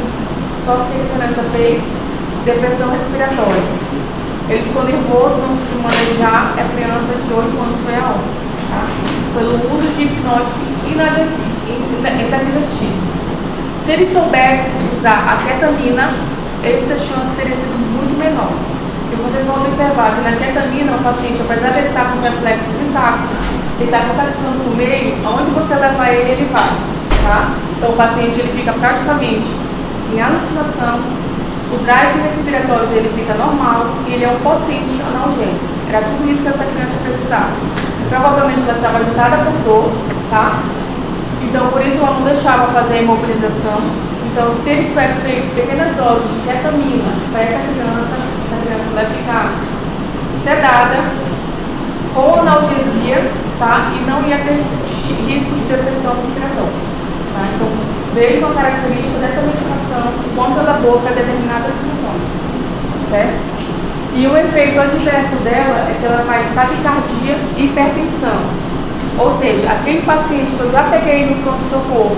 Só que a criança fez depressão respiratória. Ele ficou nervoso, não conseguiu manejar, a criança de 8 anos foi a óbito, tá? Pelo uso de hipnótico inadvertido. Se ele soubesse usar a ketamina, essa chance teria sido muito menor. E vocês vão observar que na ketamina, o paciente, apesar de ele estar com reflexos intactos, ele está contactando com o meio, aonde você levar ele, ele vai, tá? Então o paciente ele fica praticamente em alucinação, o drive respiratório dele fica normal e ele é um potente analgésico. Era tudo isso que essa criança precisava. Provavelmente ela estava agitada por dor, tá? Então por isso ela não deixava fazer a imobilização. Então se ele tivesse feito pequenas doses de ketamina para essa criança vai ficar sedada, com analgesia, tá? E não ia ter risco de depressão respiratória, tá? Então, vejam a característica dessa medicação, o quanto ela é boa para determinadas funções, certo? E o efeito adverso dela é que ela faz taquicardia e hipertensão. Ou seja, aquele paciente que eu já peguei no pronto-socorro,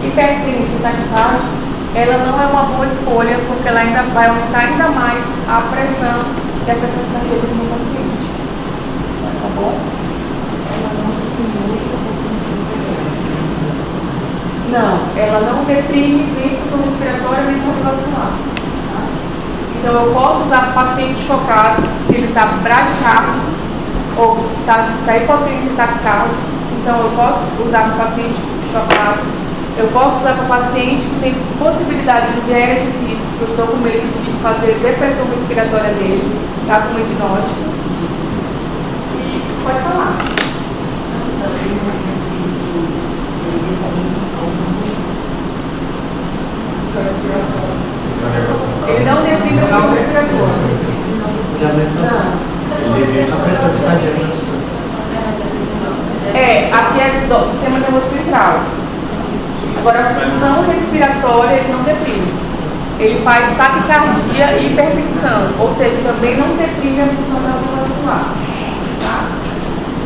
hipertenso e taquicardia, ela não é uma boa escolha, porque ela ainda vai aumentar ainda mais a pressão e a frequência cardíaca do meu paciente. Tá bom? Não, ela não deprime nem função respiratória nem cardiovascular. Tá? Então eu posso usar o paciente chocado, que ele está bradicárdico ou está hipotensão e taquicárdico. Então eu posso usar para o paciente chocado. Eu posso usar para o paciente que tem possibilidade de viéria difícil, que eu estou com medo de fazer depressão respiratória dele, tá? Com hipnótico. Pode falar. Ele não deprime a função respiratória. Já mencionou. Ele deprime a frequência cardíaca. Aqui é do sistema Agora, a função respiratória ele não deprime. Ele faz taquicardia e hipertensão, ou seja, também não deprime a função cardiovascular. Tá?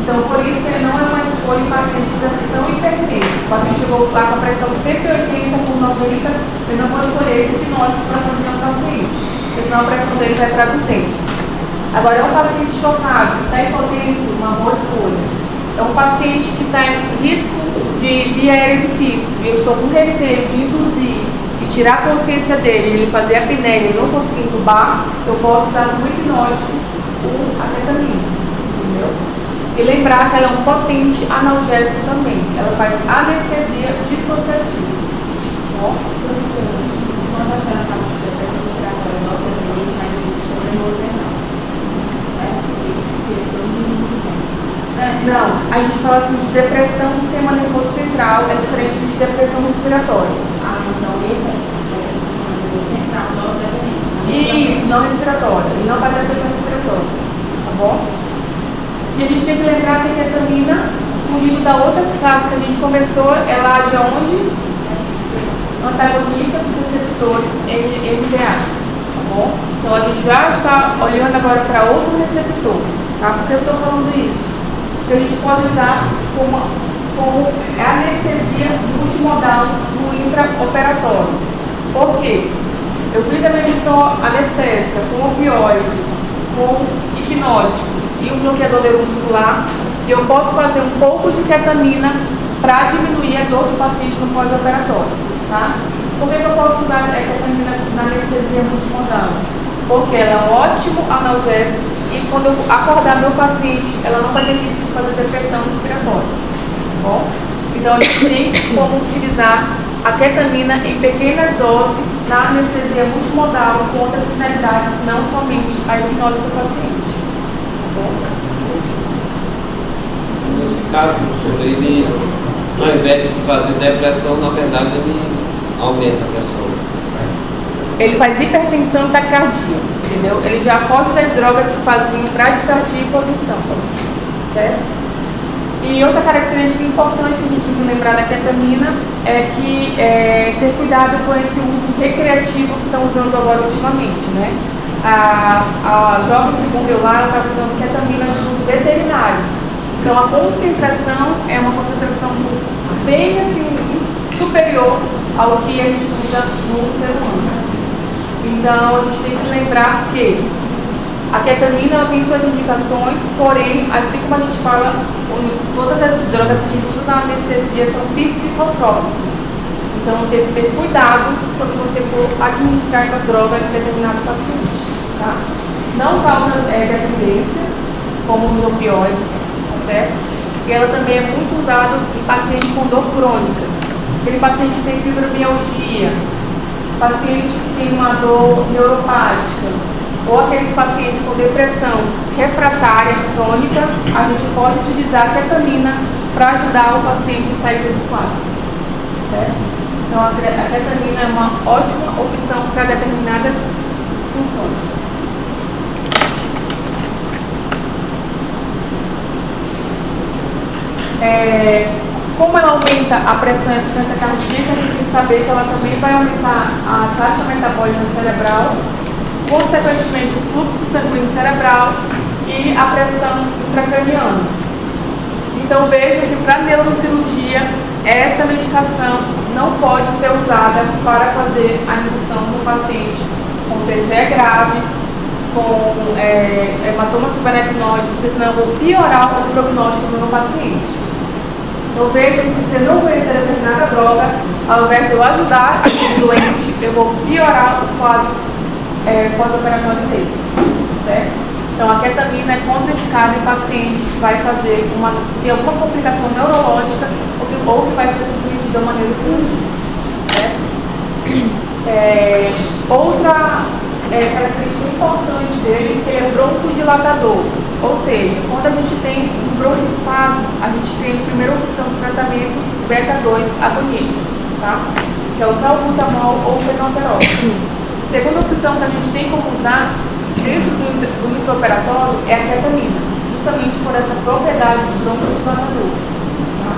Então, por isso, ele não é uma escolha em paciente de gestão hipertenso. O paciente chegou lá com a pressão de 180 por 90, eu não vou escolher esse hipnótico para fazer um paciente, porque senão a pressão dele vai para 200. Agora, é um paciente chocado, que está hipotenso, uma boa escolha. É um paciente que está em risco de via aérea difícil, e eu estou com receio de induzir e tirar a consciência dele, ele fazer a apneia e não conseguir entubar, eu posso usar como hipnótico a ketamina, entendeu? E lembrar que ela é um potente analgésico também. Ela faz anestesia dissociativa. Bom, professor, quando a senhora sabe que a pressão respiratória não dependente, já existe sobre você não. Não, a gente fala assim de depressão do sistema nervoso central, é diferente de depressão respiratória. Ah, então esse é o sistema nervoso central, não dependente. Isso, não respiratória. Ele não faz depressão respiratória. Tá bom? E a gente tem que lembrar que a ketamina, fugindo da outra classe que a gente começou, ela age onde? Antagonista dos receptores NMDA. Tá bom? Então a gente já está olhando agora para outro receptor. Tá? Por que eu estou falando isso? Que a gente pode usar como anestesia multimodal no intraoperatório. Por quê? Eu fiz a medição anestésica com opioide, com hipnótico e um bloqueador neuromuscular, e eu posso fazer um pouco de ketamina para diminuir a dor do paciente no pós-operatório. Tá? Por que eu posso usar a ketamina na anestesia multimodal? Porque ela é um ótimo analgésico e quando eu acordar meu paciente, ela não vai ter risco de fazer depressão respiratória. Tá bom? Então a gente tem como utilizar a ketamina em pequenas doses na anestesia multimodal com outras finalidades, não somente a hipnose do paciente. Tá bom? Nesse caso, professor, ele, ao invés de fazer depressão, na verdade ele aumenta a pressão. Ele faz hipertensão e taquicardia, entendeu? Ele já foge das drogas que faziam bradicardia e hipotensão, certo? E outra característica importante que a gente tem que lembrar da ketamina é que ter cuidado com esse uso recreativo que estão usando agora ultimamente, né? A jovem que morreu lá estava usando ketamina de uso veterinário. Então a concentração é uma concentração bem assim superior ao que a gente usa no ser humano. Então, a gente tem que lembrar que a ketamina tem suas indicações, porém, assim como a gente fala, todas as drogas que a gente usa na anestesia são psicotrópicos. Então, tem que ter cuidado quando você for administrar essa droga em determinado paciente. Tá? Não causa dependência, como os opioides, tá certo? E ela também é muito usada em pacientes com dor crônica. Aquele paciente que tem fibromialgia, paciente que tem uma dor neuropática, ou aqueles pacientes com depressão refratária crônica, a gente pode utilizar a ketamina para ajudar o paciente a sair desse quadro. Certo? Então a ketamina é uma ótima opção para determinadas funções. Como ela aumenta a pressão e a frequência cardíaca, a gente tem que saber que ela também vai aumentar a taxa metabólica cerebral, consequentemente o fluxo sanguíneo cerebral e a pressão intracraniana. Então veja que para neurocirurgia, essa medicação não pode ser usada para fazer a indução do paciente com TCE grave, com hematoma subaracnoide, porque senão eu vou piorar o prognóstico do meu paciente. Então veja que se eu não conhecer determinada droga, ao invés de eu ajudar aquele doente, eu vou piorar o quadro pós-operatório dele, certo? Então a ketamina é contraindicada em pacientes que vai fazer tem alguma complicação neurológica ou que vai ser submetida a uma neurocirurgia, certo? Outra característica importante dele é que ele é um broncodilatador, ou seja, quando a gente tem um broncoespasmo, a gente tem a primeira opção de tratamento de beta-2 agonistas, tá? Que é o salbutamol ou fenoterol. Segunda opção que a gente tem como usar dentro do intraoperatório é a ketamina, justamente por essa propriedade de broncodilatador. Tá?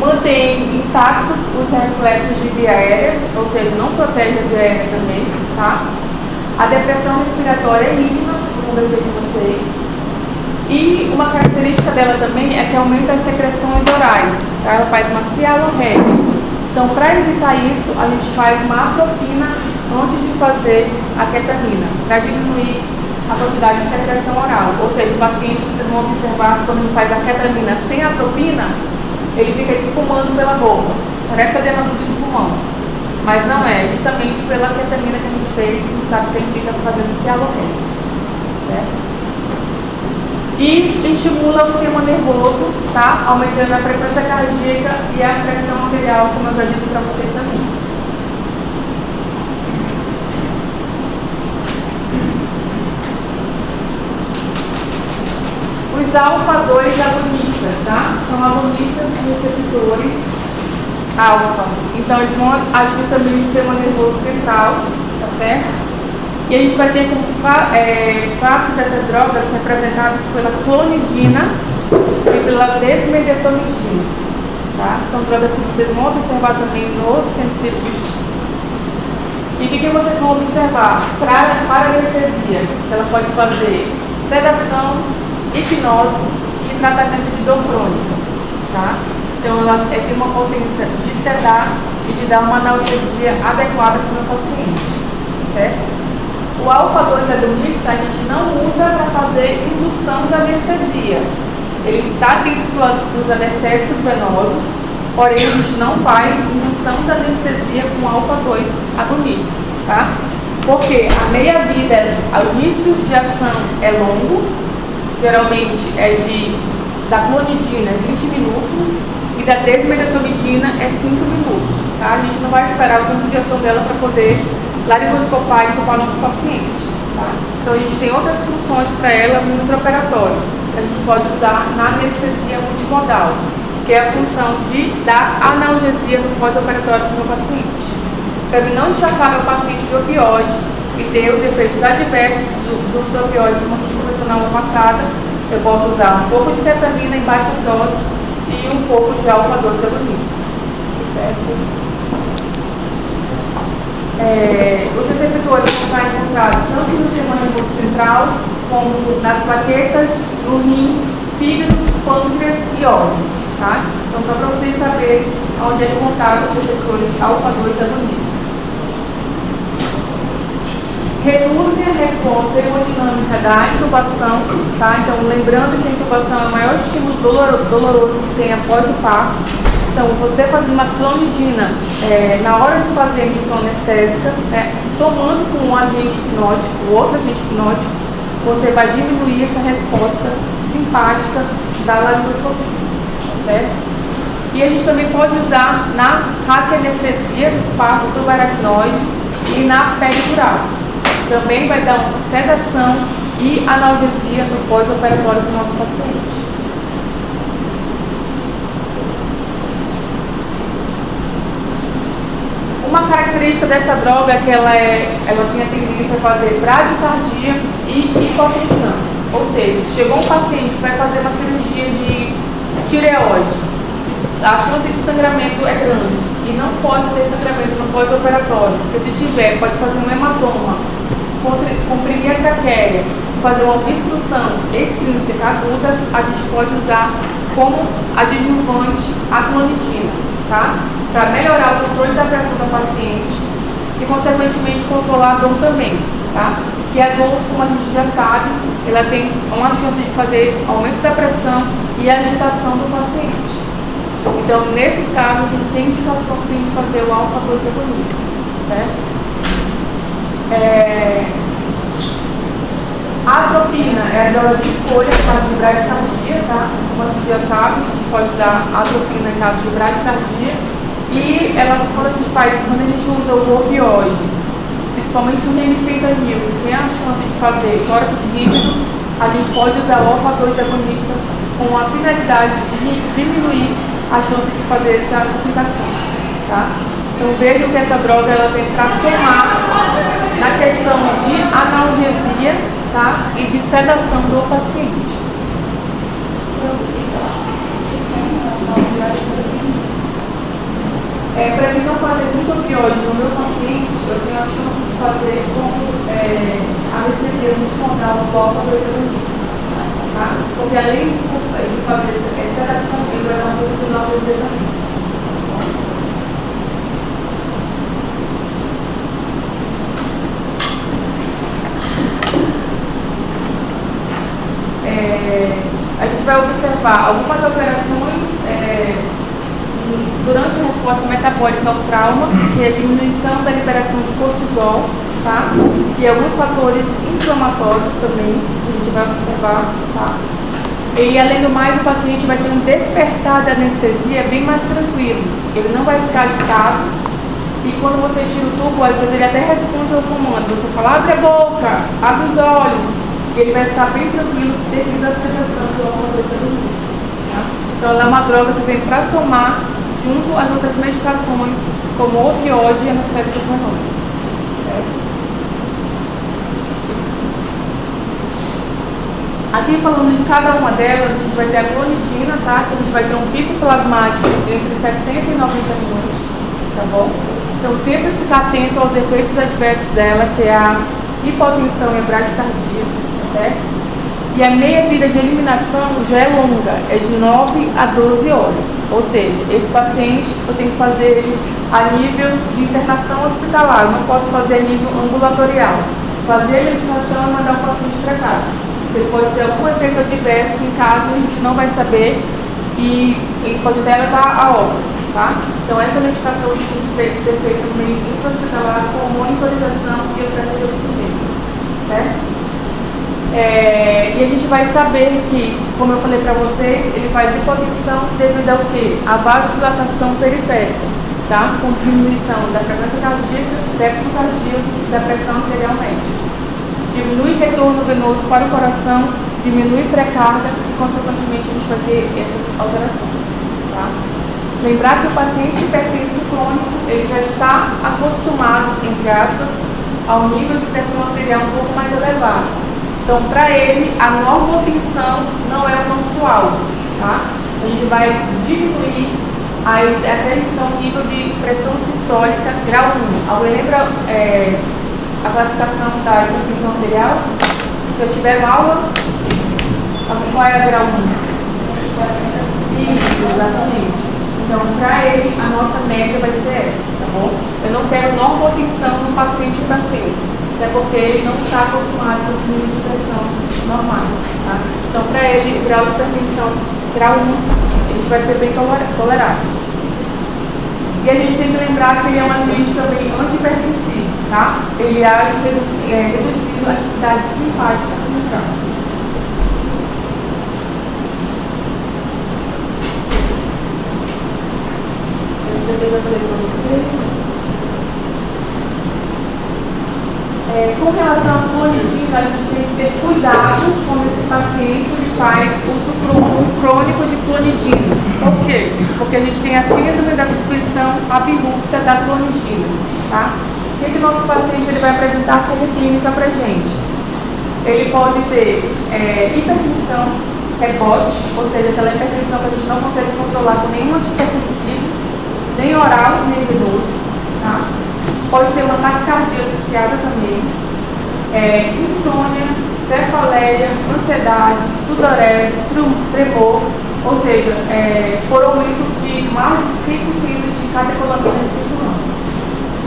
mantém intactos os reflexos de via aérea, ou seja, não protege a via aérea também, tá? A depressão respiratória é mínima, como conversei com vocês. E uma característica dela também é que aumenta as secreções orais, tá? Ela faz uma cialorreia. Então, para evitar isso, a gente faz uma atropina antes de fazer a ketamina, para diminuir a quantidade de secreção oral. Ou seja, o paciente, vocês vão observar que quando a gente faz a ketamina sem atropina, ele fica espumando pela boca, parece adenoma de pulmão. Mas não é, justamente pela ketamina que a gente fez, a gente sabe que ele fica fazendo cialorreia, certo? E estimula o sistema nervoso, tá? Aumentando a frequência cardíaca e a pressão arterial, como eu já disse para vocês também. Os alfa-2 agonistas, tá? São agonistas de receptores alfa. Então, eles vão agir também no sistema nervoso central, tá certo? E a gente vai ter como classes dessas drogas representadas pela clonidina e pela desmedetomidina, tá? São drogas que vocês vão observar também no centro cirúrgico. E o que vocês vão observar? Para anestesia, ela pode fazer sedação, hipnose e tratamento de dor crônica, tá? Então ela tem uma potência de sedar e de dar uma analgesia adequada para o meu paciente, certo? O alfa-2 agonista a gente não usa para fazer indução da anestesia. Ele está dentro dos anestésicos venosos, porém a gente não faz indução da anestesia com alfa-2 agonista, tá? Porque a meia-vida, o início de ação é longo, geralmente da clonidina 20 minutos e da desmedetomidina é 5 minutos, tá? A gente não vai esperar o tempo de ação dela para poder laringoscopar e ocupar nosso paciente, tá? Então a gente tem outras funções para ela no intraoperatório, que a gente pode usar na anestesia multimodal, que é a função de dar analgesia no pós-operatório do meu paciente. Para mim não enxacar meu paciente de opioide e ter os efeitos adversos dos opioides, como a gente conversou na aula passada, eu posso usar um pouco de ketamina em baixas doses e um pouco de alfa-2 agonista, certo? Os receptores vão estar encontrados tanto no sistema nervoso central, como nas plaquetas, no rim, fígado, pâncreas e olhos, tá? Então, só para vocês saberem onde é encontrado os receptores alfa-2 agonistas. Reduzem a resposta hemodinâmica da intubação, tá? Então, lembrando que a intubação é o maior estímulo doloroso que tem após o parto. Então, você fazendo uma clonidina na hora de fazer a indução anestésica, somando com um agente hipnótico, outro agente hipnótico, você vai diminuir essa resposta simpática da laringoscopia, certo? E a gente também pode usar na raquianestesia do espaço subaracnoide e na peridural. Também vai dar uma sedação e analgesia no pós-operatório do nosso paciente. Uma característica dessa droga é que ela tem a tendência a fazer bradicardia e hipotensão. Ou seja, chegou um paciente que vai fazer uma cirurgia de tireoide, a chance de sangramento é grande e não pode ter sangramento no pós-operatório, porque se tiver, pode fazer um hematoma, comprimir a traqueia, fazer uma obstrução extrínseca aguda, a gente pode usar como adjuvante a clonidina, tá? Para melhorar o controle da pressão do paciente e, consequentemente, controlar a dor também, tá? Que a dor, como a gente já sabe, ela tem uma chance de fazer aumento da pressão e agitação do paciente. Então, nesses casos, a gente tem indicação sim de fazer o alfa-2 agonista, certo? A atropina é a droga de escolha em caso de bradicardia, tá? Como a gente já sabe, a gente pode usar a atropina em caso de bradicardia. E quando a gente usa o opioide, principalmente o remifentanil, que tem a chance de fazer tórax rígido, a gente pode usar o alfa-2 agonista com a finalidade de diminuir a chance de fazer essa complicação, tá? Então vejam que essa droga ela vem para somar na questão de analgesia, tá? E de sedação do paciente. Para mim não fazer muito opioide no meu paciente, eu tenho a chance de fazer com anestesia multimodal no bloco antagonista. Tá? Porque além de fazer sedação, ele vai dar um pouco de analgesia também. A gente vai observar algumas alterações durante a resposta metabólica ao trauma, que é a diminuição da liberação de cortisol, tá? E alguns fatores inflamatórios também, que a gente vai observar, tá? E além do mais, o paciente vai ter um despertar da anestesia bem mais tranquilo, ele não vai ficar agitado, e quando você tira o tubo, às vezes ele até responde ao comando, você fala, abre a boca, abre os olhos, e ele vai ficar bem tranquilo devido à sedação do alfa-amiloidosa. Tá? Então ela é uma droga que vem para somar junto às outras medicações, como o opioide e anestésico venoso. Certo? Aqui falando de cada uma delas, a gente vai ter a clonidina, tá? Que a gente vai ter um pico plasmático entre 60 e 90 minutos, tá bom? Então sempre ficar atento aos efeitos adversos dela, que é a hipotensão e a bradicardia, certo? E a meia-vida de eliminação já é longa, é de 9 a 12 horas. Ou seja, esse paciente eu tenho que fazer ele a nível de internação hospitalar, eu não posso fazer a nível ambulatorial. Fazer a medicação e mandar o paciente para casa. Ele pode ter algum efeito adverso em casa, a gente não vai saber e ele pode até levar a óbito, tá? Então essa medicação tem que ser feita no meio intra-hospitalar com monitorização e oferta de oxigênio, certo? E a gente vai saber que, como eu falei para vocês, ele faz hipotensão devido ao quê? A vasodilatação periférica, tá? Com diminuição da frequência cardíaca, débito cardíaco, da pressão arterial média. Diminui retorno venoso para o coração, diminui pré-carga e, consequentemente, a gente vai ter essas alterações, tá? Lembrar que o paciente hipertenso crônico, ele já está acostumado, entre aspas, ao nível de pressão arterial um pouco mais elevado. Então, para ele, a normotensão não é o nosso alvo, tá? A gente vai diminuir até então o nível de pressão sistólica grau 1. Alguém lembra a classificação da hipertensão arterial? Se eu tiver aula, qual é a grau 1? Sim, exatamente. Então, para ele, a nossa média vai ser essa, tá bom? Eu não quero normotensão no paciente hipertenso, até porque ele não está acostumado com os níveis de pressão normais, tá? Então, para ele, o grau de hipertensão, grau 1, a gente vai ser bem tolerável. E a gente tem que lembrar que ele é um agente também antihipertensivo, tá? Ele age reduzindo a atividade simpática central. Eu vou fazer para vocês. Com relação à clonidina, a gente tem que ter cuidado quando esse paciente faz uso crônico de clonidina. Por quê? Porque a gente tem a síndrome da substituição abrupta da clonidina, tá? O que o nosso paciente ele vai apresentar como clínica para a gente? Ele pode ter hipertensão rebote, ou seja, aquela hipertensão que a gente não consegue controlar com nenhum antihipertensivo, nem oral, nem venoso, tá? Pode ter uma taquicardia associada também, insônia, cefaleia, ansiedade, sudorese, tremor, ou seja, por aumento de mais de 5% de catecolamina em 5 anos.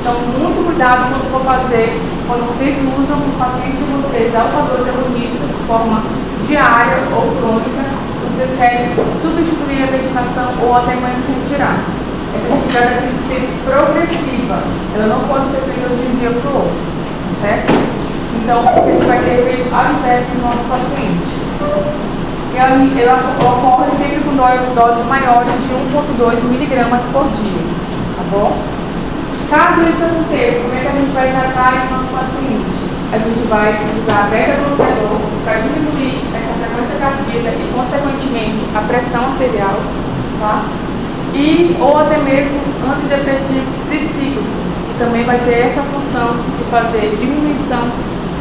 Então, muito cuidado quando vocês usam o paciente de vocês alfa-2 agonista de forma diária ou crônica, vocês querem substituir a medicação ou até mesmo retirar. Essa retirada tem que ser progressiva, ela não pode ser feita de um dia para o outro, certo? Então, a gente vai ter efeito adverso no nosso paciente. Ela ocorre sempre com doses maiores de 1,2 miligramas por dia, tá bom? Caso isso aconteça, como é que a gente vai tratar esse nosso paciente? A gente vai usar beta-bloqueador para diminuir essa frequência cardíaca e, consequentemente, a pressão arterial, tá? Ou até mesmo antidepressivo tricíclico, que também vai ter essa função de fazer diminuição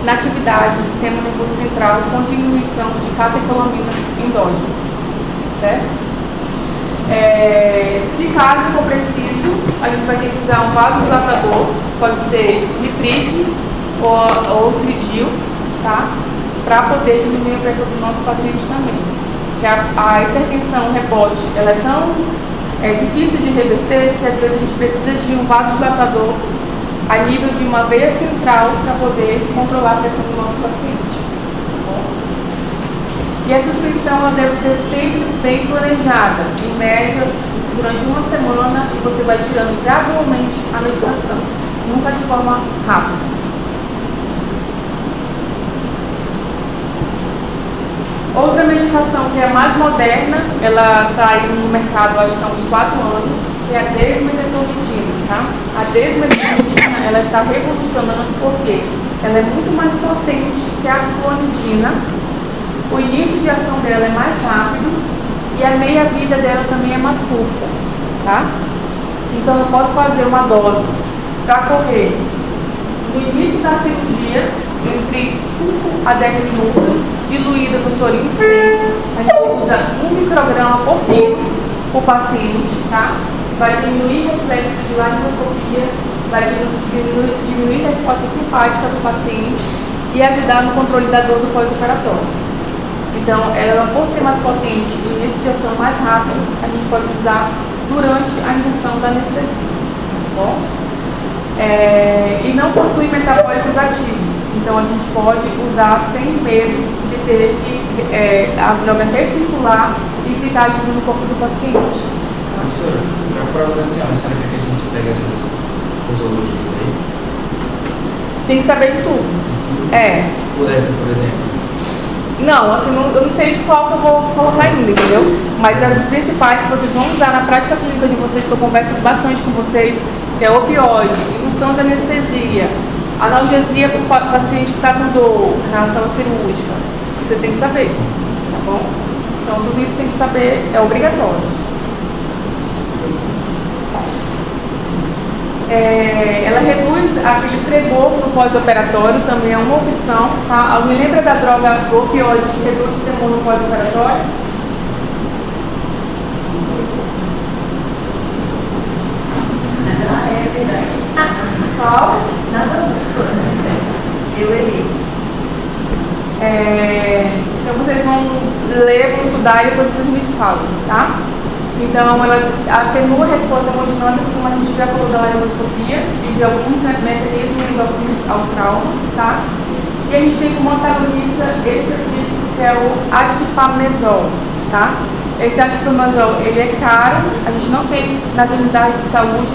na atividade do sistema nervoso central com diminuição de catecolaminas endógenas, certo? Se caso for preciso, a gente vai ter que usar um vasodilatador, pode ser nitrite ou tridil, tá? Para poder diminuir a pressão do nosso paciente também. Porque a hipertensão rebote, ela é tão difícil de reverter que às vezes a gente precisa de um vasodilatador a nível de uma veia central para poder controlar a pressão do nosso paciente. Tá bom? E a suspensão ela deve ser sempre bem planejada, em média durante uma semana, e você vai tirando gradualmente a medicação, nunca de forma rápida. Outra medicação que é a mais moderna, ela está aí no mercado acho que há uns 4 anos, que é a desmedetomidina, tá? A desmedetomidina, ela está revolucionando porque ela é muito mais potente que a clonidina, o início de ação dela é mais rápido e a meia-vida dela também é mais curta, tá? Então eu posso fazer uma dose para correr no início da cirurgia, entre 5 a 10 minutos, diluída no sorinho seco. A gente usa 1 micrograma por quilo por paciente, tá? Vai diminuir o reflexo de laringoscopia, vai diminuir a resposta simpática do paciente e ajudar no controle da dor do pós-operatório. Então, ela, por ser mais potente e o início de ação mais rápido, a gente pode usar durante a indução da anestesia, tá bom? E não possui metabólicos ativos, então a gente pode usar sem medo de ter que a droga recircular e ficar agindo no corpo do paciente. Professora, para a prova da senhora, será que a gente pega essas posologias aí? Tem que saber de tudo. Por essa, por exemplo? Não, assim, eu não sei de qual que eu vou colocar ainda, entendeu? Mas as principais que vocês vão usar na prática clínica de vocês, que eu converso bastante com vocês, que é opioide, indução da anestesia, analgesia para o paciente que está com dor na sala cirúrgica. Vocês têm que saber, tá bom? Então tudo isso tem que saber, é obrigatório. Ela reduz aquele tremor no pós-operatório, também é uma opção, tá? Alguém lembra da droga opioide que reduz o tremor no pós-operatório? É verdade. Qual? Nada eu errei. Então vocês vão ler, vão estudar e depois vocês me falam, tá? Então ela atenua a resposta hemodinâmica, como a gente já falou da laringoscopia e de alguns mecanismos endocrinos ao trauma, tá? E a gente tem como antagonista específico que é o atipamezol, tá? Esse atipamezol, ele é caro, a gente não tem nas unidades de saúde,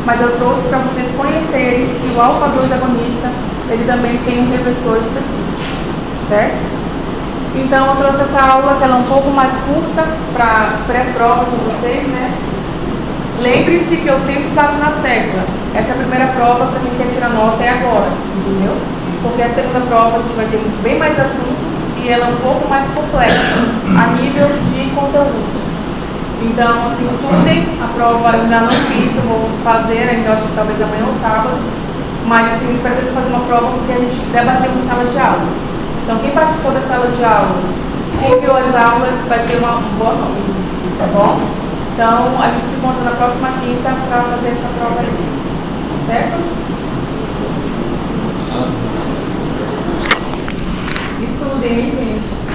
mas eu trouxe para vocês conhecerem que o alfa-2 agonista, ele também tem um reversor específico, certo? Então eu trouxe essa aula que ela é um pouco mais curta para pré-prova com vocês, né? Lembre-se que eu sempre bato na tecla. Essa é a primeira prova para quem quer tirar nota é agora, entendeu? Porque a segunda prova a gente vai ter bem mais assuntos e ela é um pouco mais complexa a nível de conteúdo. Então, assim, estudem, a prova eu ainda não fiz, eu vou fazer, ainda acho que talvez amanhã ou sábado, mas assim, pretendo fazer uma prova porque a gente debateu em sala de aula. Então, quem participou da sala de aula, quem viu as aulas, vai ter uma boa nota, tá bom? Então, a gente se encontra na próxima quinta para fazer essa prova aí, certo? Estudem, gente.